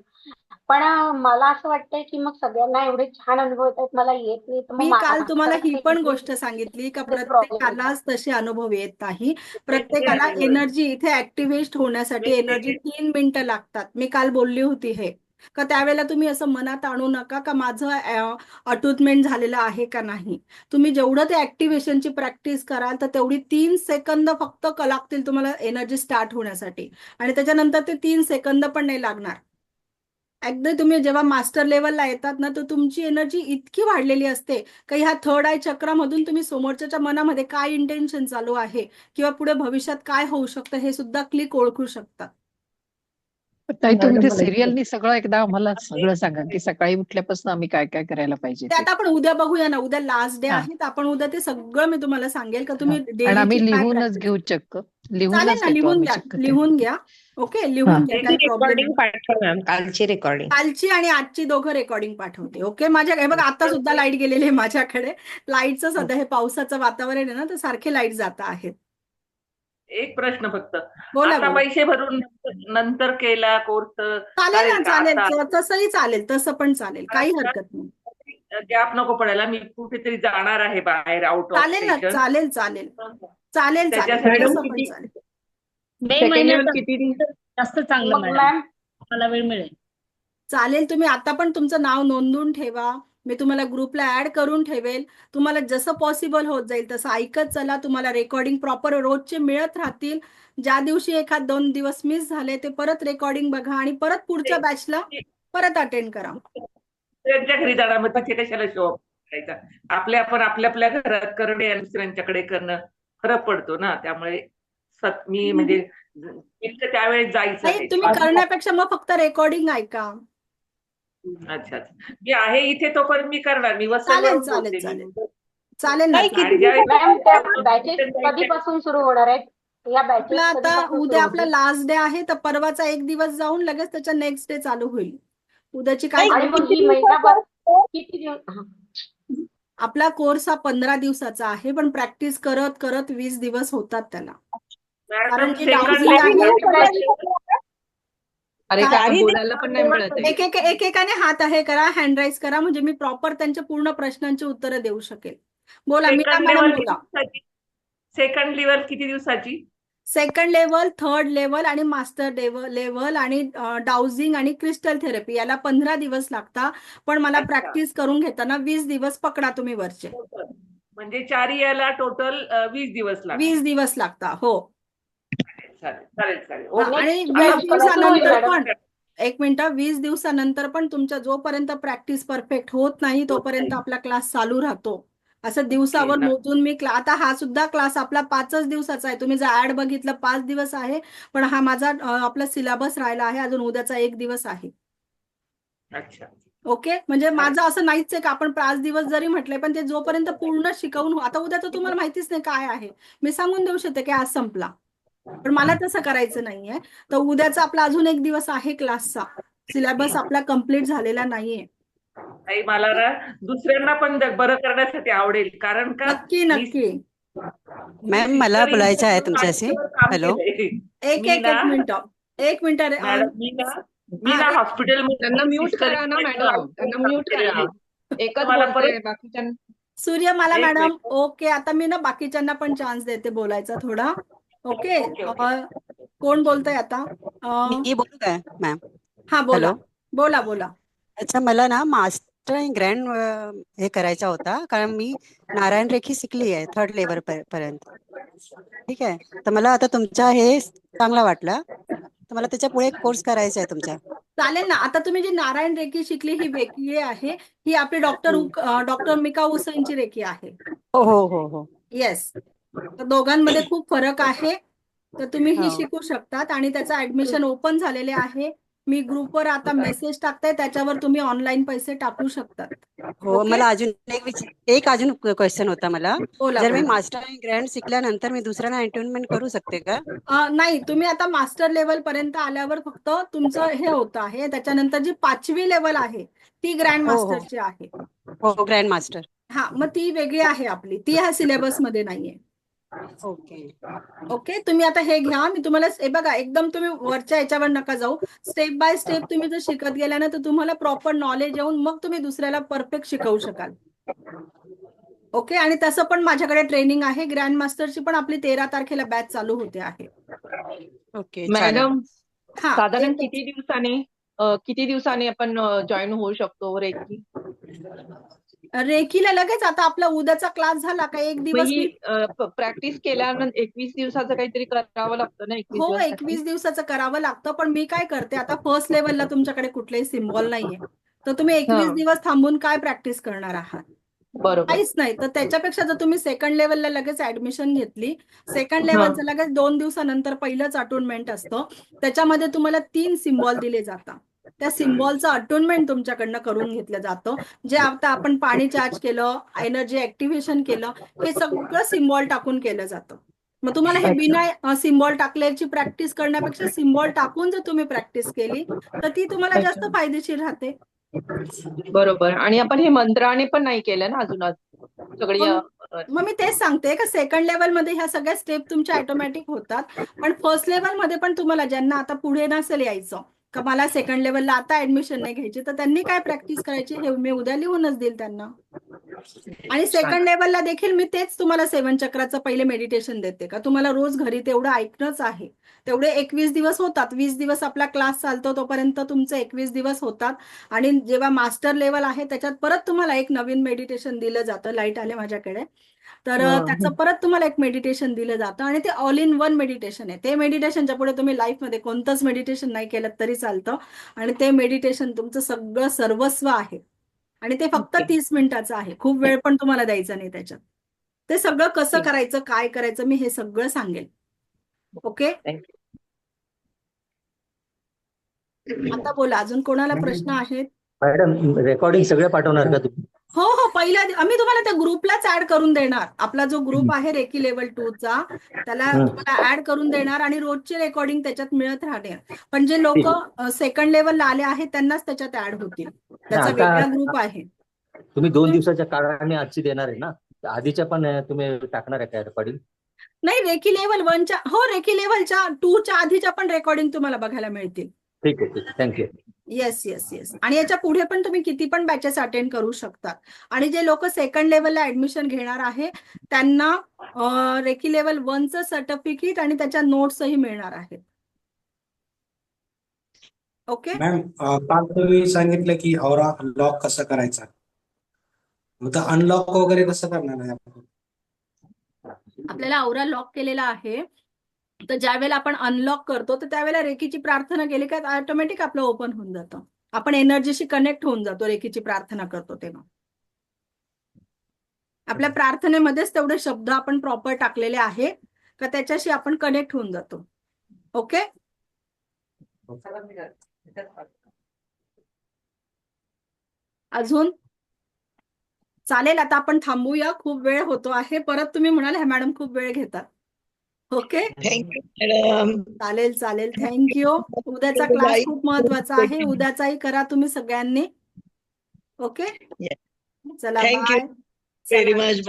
पण मला असं वाटतंय की मग सगळ्यांना एवढे छान अनुभव येत आहेत, मला येत नाही, तर मग मी काल तुम्हाला ही पण माझ्याकडे गोष्ट सांगितली का प्रॉब्लेम येतो. प्रत्येकालाच तसे अनुभव येत नाही. प्रत्येकाला एनर्जी इथे ऍक्टिव्हेट होण्यासाठी एनर्जी 3 मिनिटं लागतात. मी काल बोलली होती हे का त्यावेळेला तुम्ही असं मनात आणू नका का माझं अटूटमेंट झालेलं आहे का नाही. तुम्ही जेवढं ते ऍक्टिव्हेशनची प्रॅक्टिस कराल तर तेवढी 3 सेकंद फक्त लागतील तुम्हाला एनर्जी स्टार्ट होण्यासाठी, आणि त्याच्यानंतर ते 3 सेकंद पण नाही लागणार. एकदा तुम्ही जेव्हा मास्टर लेवलला येतात ना, तर तुमची एनर्जी इतकी वाढलेली असते की ह्या 3rd आय चक्रामधून तुम्ही समोरच्या मनामध्ये काय इंटेन्शन चालू आहे किंवा पुढे भविष्यात काय होऊ शकतं हे सुद्धा क्लिक ओळखू शकतात. ताई, तुम्ही ते सिरियलनी सगळं एकदा आम्हाला सगळं सांगा की सकाळी उठल्यापासून आम्ही काय काय करायला पाहिजे ते ते. आता आपण उद्या बघूया ना, उद्या लास्ट डे हा, आहे, तर आपण उद्या ते सगळं मी तुम्हाला सांगेल का हा. तुम्ही आणि डेलीची आम्ही काय लिहूनच प्रॅक्टिस. घेऊ चक्क, चालेल लिहूनच ना, घेतो लिहून आम्ही घ्या, चक्क ते. लिहून घ्या. ओके, हा, लिहून घ्या, काही प्रॉब्लेम रेकॉर्डिंग पाठवा मॅम, कालची रेकॉर्डिंग. कालची आणि आजची दोघं रेकॉर्डिंग पाठवते. ओके, माझ्या हे बघा आता सुद्धा लाईट गेलेली आहे माझ्याकडे. लाईटचं सध्या हे पावसाचं वातावरण आहे ना, तर सारखे लाईट जात आहेत. एक प्रश्न फक्त, बोला आता बोला. पैसे भरून नंतर केला कोर्स चालेल ना, चालेल का? चालेल, आता तसंही चालेल, तसं पण चालेल, काही हरकत नाही. गॅप नको पडायला, मी कुठेतरी जाणार आहे बाहेर, आउट ऑफ चालेल ना, स्टेशन. चालेल चालेल चालेल चालेल, त्याच्यासाठी तसं पण चालेल. मे महिन्यात जास्त चांगलं मग मॅडम, मला वेळ मिळेल. चालेल, तुम्ही आता पण तुमचं नाव नोंदवून ठेवा, मी तुम्हाला ग्रुपला ऍड करून ठेवेल. तुम्हाला जसं पॉसिबल होत जाईल तसं ऐकत चला. तुम्हाला रेकॉर्डिंग प्रॉपर रोजचे मिळत राहतील. ज्या दिवशी 1-2 दिवस मिस झाले ते परत रेकॉर्डिंग बघा आणि परत पुढच्या बॅचला परत अटेंड करा. त्यांच्या घरी जाणार, मग तिथे कशाला शो करायचा. आपण आपल्या घरात करणे आणि दुसऱ्यांच्याकडे करणं फरक पडतो ना. त्यामुळे मी म्हणजे इतकं त्यावेळेस जायचं नाही, ते. तुम्ही करण्यापेक्षा मग फक्त रेकॉर्डिंग ऐका. अच्छा, मी आहे इथे तोपर्यंत मी करणार. मी चालेल वसईवरून चालेल बोलते. चालेल चालेल ना, नाही चालेल. आणि ज्यावेळी मॅम त्या बॅचेस कधीपासून सुरू होणार आहेत? या बॅचेस आपला आता कधीपासून सुरू उद्या आपला होतील? लास्ट डे आहे, तर परवाचा एक दिवस जाऊन लगेच त्याच्या नेक्स्ट डे चालू होईल. उद्याची काय आणि मग ही महिनाभर किती दिवस? आपला कोर्स हा 15 दिवसाचा आहे, पण प्रॅक्टिस करत करत 20 दिवस होतात त्याला. कारण मॅडम की सेकंड डाउजिंग आहे. अरे काय बोलायला पण नाही मिळत आहे. एकेकाने हात आहे करा, हँड राईज करा, म्हणजे मी प्रॉपर त्यांच्या पूर्ण प्रश्नांची उत्तरं देऊ शकेल. बोला मीना सेकंड मॅडम लेवल बोला. सेकंड लेवल किती दिवसाची? सेकंड लेवल, थर्ड लेवल आणि मास्टर लेवल आणि डाउजिंग आणि क्रिस्टल थेरपी याला 15 दिवस लागतात, पण मला अच्छा. प्रॅक्टिस करून घेताना 20 दिवस पकडा तुम्ही वरचे. म्हणजे 4 याला टोटल 20 दिवस लागतात. 20 दिवस लागतात, हो. चालेल चालेल चालेल. हा, ओके. आणि आता 20 परत दिवसानंतर मॅडम पण 1 मिनिट, 20 दिवसानंतर पण तुमच्या जोपर्यंत प्रॅक्टिस परफेक्ट होत नाही तोपर्यंत आपला क्लास चालू राहतो. असं दिवसावर मोजून मी आता हा सुद्धा क्लास आपला 5च दिवसाचा आहे. तुम्ही जर ऍड बघितलं 5 दिवस आहे, पण हा माझा आपला सिलेबस राहिला आहे, अजून उद्याचा 1 दिवस आहे. अच्छा. ओके, म्हणजे माझं असं नाहीच आहे की आपण 5 दिवस जरी म्हटलंय, पण ते जोपर्यंत पूर्ण शिकवून आता उद्याचं तुम्हाला माहितीच नाही काय आहे, मी सांगून देऊ शकते की आज संपला, पण मला तसं करायचं नाहीये. तर उद्याचा आपला अजून 1 दिवस आहे क्लासचा. सिलेबस आपला कम्प्लीट झालेला नाहीये. आई मला ना दुसऱ्यांना पण बरं करण्यासाठी आवडेल, कारण का नक्की नक्की. मॅम मला बोलायचं आहे तुमच्याशी. हॅलो, एक मिनिट मॅडम मी ना हॉस्पिटल त्यांना म्यूट करा ना मॅडम, त्यांना म्यूट करा. एकच बोलतोय बाकीच्या. सूर्य मला एक मॅडम, मिनिट. ओके, आता मी ना बाकीच्यांना पण चान्स देते बोलायचा थोडा. ओके, कोण बोलतंय आता? मी बोलू काय मॅम? हा बोला. हॅलो, बोला बोला. अच्छा, मला ना मास्टर आणि ग्रँड हे करायचा होता, कारण मी नारायण रेखी शिकली आहे 3rd लेवल पर्यंत. ठीक आहे, तर मला आता तुमचा हे चांगला वाटला, तर मला त्याच्या पुढे कोर्स करायचा आहे तुमचा. चालेल ना. आता तुम्ही जी नारायण रेखी शिकली ही वेगळी आहे, ही आपली डॉक्टर मिका हुसैनची रेखी आहे. हो हो हो हो. येस, तर दोघांमध्ये खूप फरक आहे, तर तुम्ही ही हो. शिकू शकतात. आणि त्याचं ऍडमिशन ओपन झालेले आहे. मी ग्रुपवर आता मेसेज टाकते, त्याच्यावर तुम्ही ऑनलाईन पैसे टाकू शकतात. हो, मला अजून एक क्वेश्चन होता मला. बोला जर मी बोला. मास्टर आणि ग्रँड शिकल्यानंतर मी दुसऱ्यांना एंटरटेनमेंट करू शकते का? नाही, तुम्ही आता मास्टर लेवल पर्यंत आल्यावर फक्त तुमचं हे होत आहे. त्याच्यानंतर जी 5वी लेवल आहे ती ग्रँड हो हो मास्टरची आहे. हो, ग्रँड मास्टर. हा, मग ती वेगळी आहे आपली, ती ह्या सिलेबस मध्ये नाहीये. ओके ओके, तुम्ही आता हे घ्या. मी तुम्हाला हे बघा, एकदम तुम्ही वरच्या याच्यावर नका जाऊ. स्टेप बाय स्टेप तुम्ही जर शिकत गेला ना, तर तुम्हाला प्रॉपर नॉलेज येऊन मग तुम्ही दुसऱ्याला परफेक्ट शिकवू शकाल. ओके, आणि तसं पण माझ्याकडे ट्रेनिंग आहे. ग्रँड मास्टरची पण आपली 13 तारखेला बॅच चालू होते आहे. ओके, मॅडम हा, साधारण किती दिवसांनी आपण जॉईन होऊ शकतो रेकी? रेखीला लगेच आता आपला उद्याचा क्लास झाला का 1 दिवस ही प्रॅक्टिस केल्यानंतर 21 दिवसाचं काहीतरी करावं लागतं ना? 21 हो, दिवस 21 दिवसाचं करावं लागतं. पण मी काय करते, आता फर्स्ट लेवलला तुमच्याकडे कुठलेही सिम्बॉल नाहीये, तर तुम्ही 21 दिवस थांबून काय प्रॅक्टिस करणार आहात? बरोबर. काहीच नाही. तर त्याच्यापेक्षा जर तुम्ही सेकंड लेवलला लगेच ऍडमिशन घेतली, सेकंड लेवलचं लगेच 2 दिवसानंतर पहिलंच अटोनमेंट असतं, त्याच्यामध्ये तुम्हाला 3 सिम्बॉल दिले जातात. त्या सिम्बॉलचं अटोनमेंट तुमच्याकडनं करून घेतलं जातं. जे आता आपण पाणी चार्ज केलं, एनर्जी ऍक्टिव्हेशन केलं, हे सगळं सिम्बॉल टाकून केलं जातं. मग तुम्हाला हे बिना सिम्बॉल टाकल्याची प्रॅक्टिस करण्यापेक्षा सिम्बॉल टाकून जर तुम्ही प्रॅक्टिस केली तर ती तुम्हाला जास्त फायदेशीर राहते. बरोबर. आणि आपण हे मंत्राने पण नाही केलं ना अजून सगळी. मग मी तेच सांगते का सेकंड लेवल मध्ये ह्या सगळ्या स्टेप तुमच्या ऑटोमॅटिक होतात, पण फर्स्ट लेवल मध्ये पण तुम्हाला ज्यांना आता पुढे नसेल यायचं का मला सेकंड लेवलला आता ऍडमिशन नाही घ्यायची, तर त्यांनी काय प्रॅक्टिस करायची हे मी उद्या लिहूनच देईल त्यांना. आणि सेकंड लेवलला देखील मी तेच तुम्हाला 7 चक्राचं पहिले मेडिटेशन देते का तुम्हाला रोज घरी तेवढं ऐकणंच आहे. तेवढे 21 दिवस होतात. 20 दिवस आपला क्लास चालतो तोपर्यंत तुमचे 21 दिवस होतात. आणि जेव्हा मास्टर लेवल आहे त्याच्यात परत तुम्हाला एक नवीन मेडिटेशन दिलं जातं. लाईट आले माझ्याकडे, तर त्याचं परत तुम्हाला एक मेडिटेशन दिलं जातं आणि ते ऑल इन वन मेडिटेशन आहे. ते मेडिटेशनच्या पुढे तुम्ही लाईफमध्ये कोणतंच मेडिटेशन नाही केलं तरी चालतं, आणि ते मेडिटेशन तुमचं सगळं सर्वस्व आहे. आणि ते फक्त 30 मिनिटाचं आहे. खूप वेळ पण तुम्हाला द्यायचा नाही त्याच्यात. ते सगळं कसं करायचं, काय करायचं, मी हे सगळं सांगेल. ओके, आता बोला, अजून कोणाला प्रश्न आहेत? मॅडम रेकॉर्डिंग सगळं पाठवणार का तुम्ही? हो हो आम्ही तुम्हाला त्या ग्रुपलाच ऍड करून देणार. आपला जो ग्रुप आहे रेकी लेवल 2 चा त्याला तुम्हाला ऍड करून देणार आणि रोजची रेकॉर्डिंग त्याच्यात मिळत राहणार. पण जे लोक सेकंड लेवलला आले आहेत त्यांनाच त्याच्यात ऍड होतील. त्याचा आता वेगळा ग्रुप आहे. तुम्ही 2 दिवसाच्या काळाने आजची देणार आहे ना, आधीच्या पण तुम्ही टाकणार आहे का रेकॉर्डिंग? नाही, रेकी लेवल 1च्या रेकी लेवलच्या 2च्या आधीच्या पण रेकॉर्डिंग तुम्हाला बघायला मिळतील. ठीक आहे, थँक्यू. येस. आणि याच्या पुढे पण तुम्ही किती पण बॅचेस अटेंड करू शकता. आणि जे लोक सेकंड लेवलला ऍडमिशन घेणार आहे त्यांना रेकी लेवल 1चं सर्टिफिकेट आणि त्याच्या नोट्सही मिळणार आहेत. ओके मॅम, काल तुम्ही सांगितलं की औरा लॉक कसं करायचा, मग अनलॉक वगैरे कसं करणार आहे आपण? आपल्याला औरा लॉक केलेला आहे, तर ज्या वेळेला आपण अनलॉक करतो तर त्यावेळेला रेकीची प्रार्थना केली का ऑटोमॅटिक आपलं ओपन होऊन जातं. आपण एनर्जीशी कनेक्ट होऊन जातो रेकीची प्रार्थना करतो तेव्हा. आपल्या प्रार्थनेमध्येच तेवढे शब्द आपण प्रॉपर टाकलेले आहे का त्याच्याशी आपण कनेक्ट होऊन जातो. ओके, अजून चालेल. आता आपण थांबूया, खूप वेळ होतो आहे. परत तुम्ही म्हणाल ह्या मॅडम खूप वेळ घेतात. Okay, thank you madam. चालेल. थँक्यू. उद्याचा क्लास खूप महत्वाचा आहे. उद्याचाही करा तुम्ही सगळ्यांनी. ओके, चला थँक्यू बाय. व्हेरी चला, मच.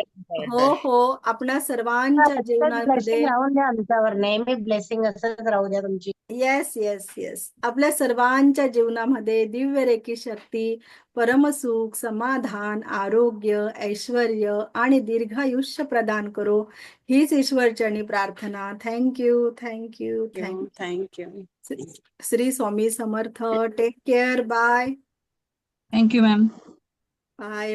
हो आपल्या सर्वांच्या जीवनामध्ये ब्लेसिंग राहून द्या आमच्यावर, नेहमी ब्लेसिंग असंच राहू द्या तुमची. येस. आपल्या सर्वांच्या जीवनामध्ये दिव्य रेकी शक्ती, परमसुख, समाधान, आरोग्य, ऐश्वर्य आणि दीर्घायुष्य प्रदान करो, हीच ईश्वरचरणी प्रार्थना. Thank you. Thank you. Shri Swami Samarth. Take care. Bye. Thank you ma'am. Bye.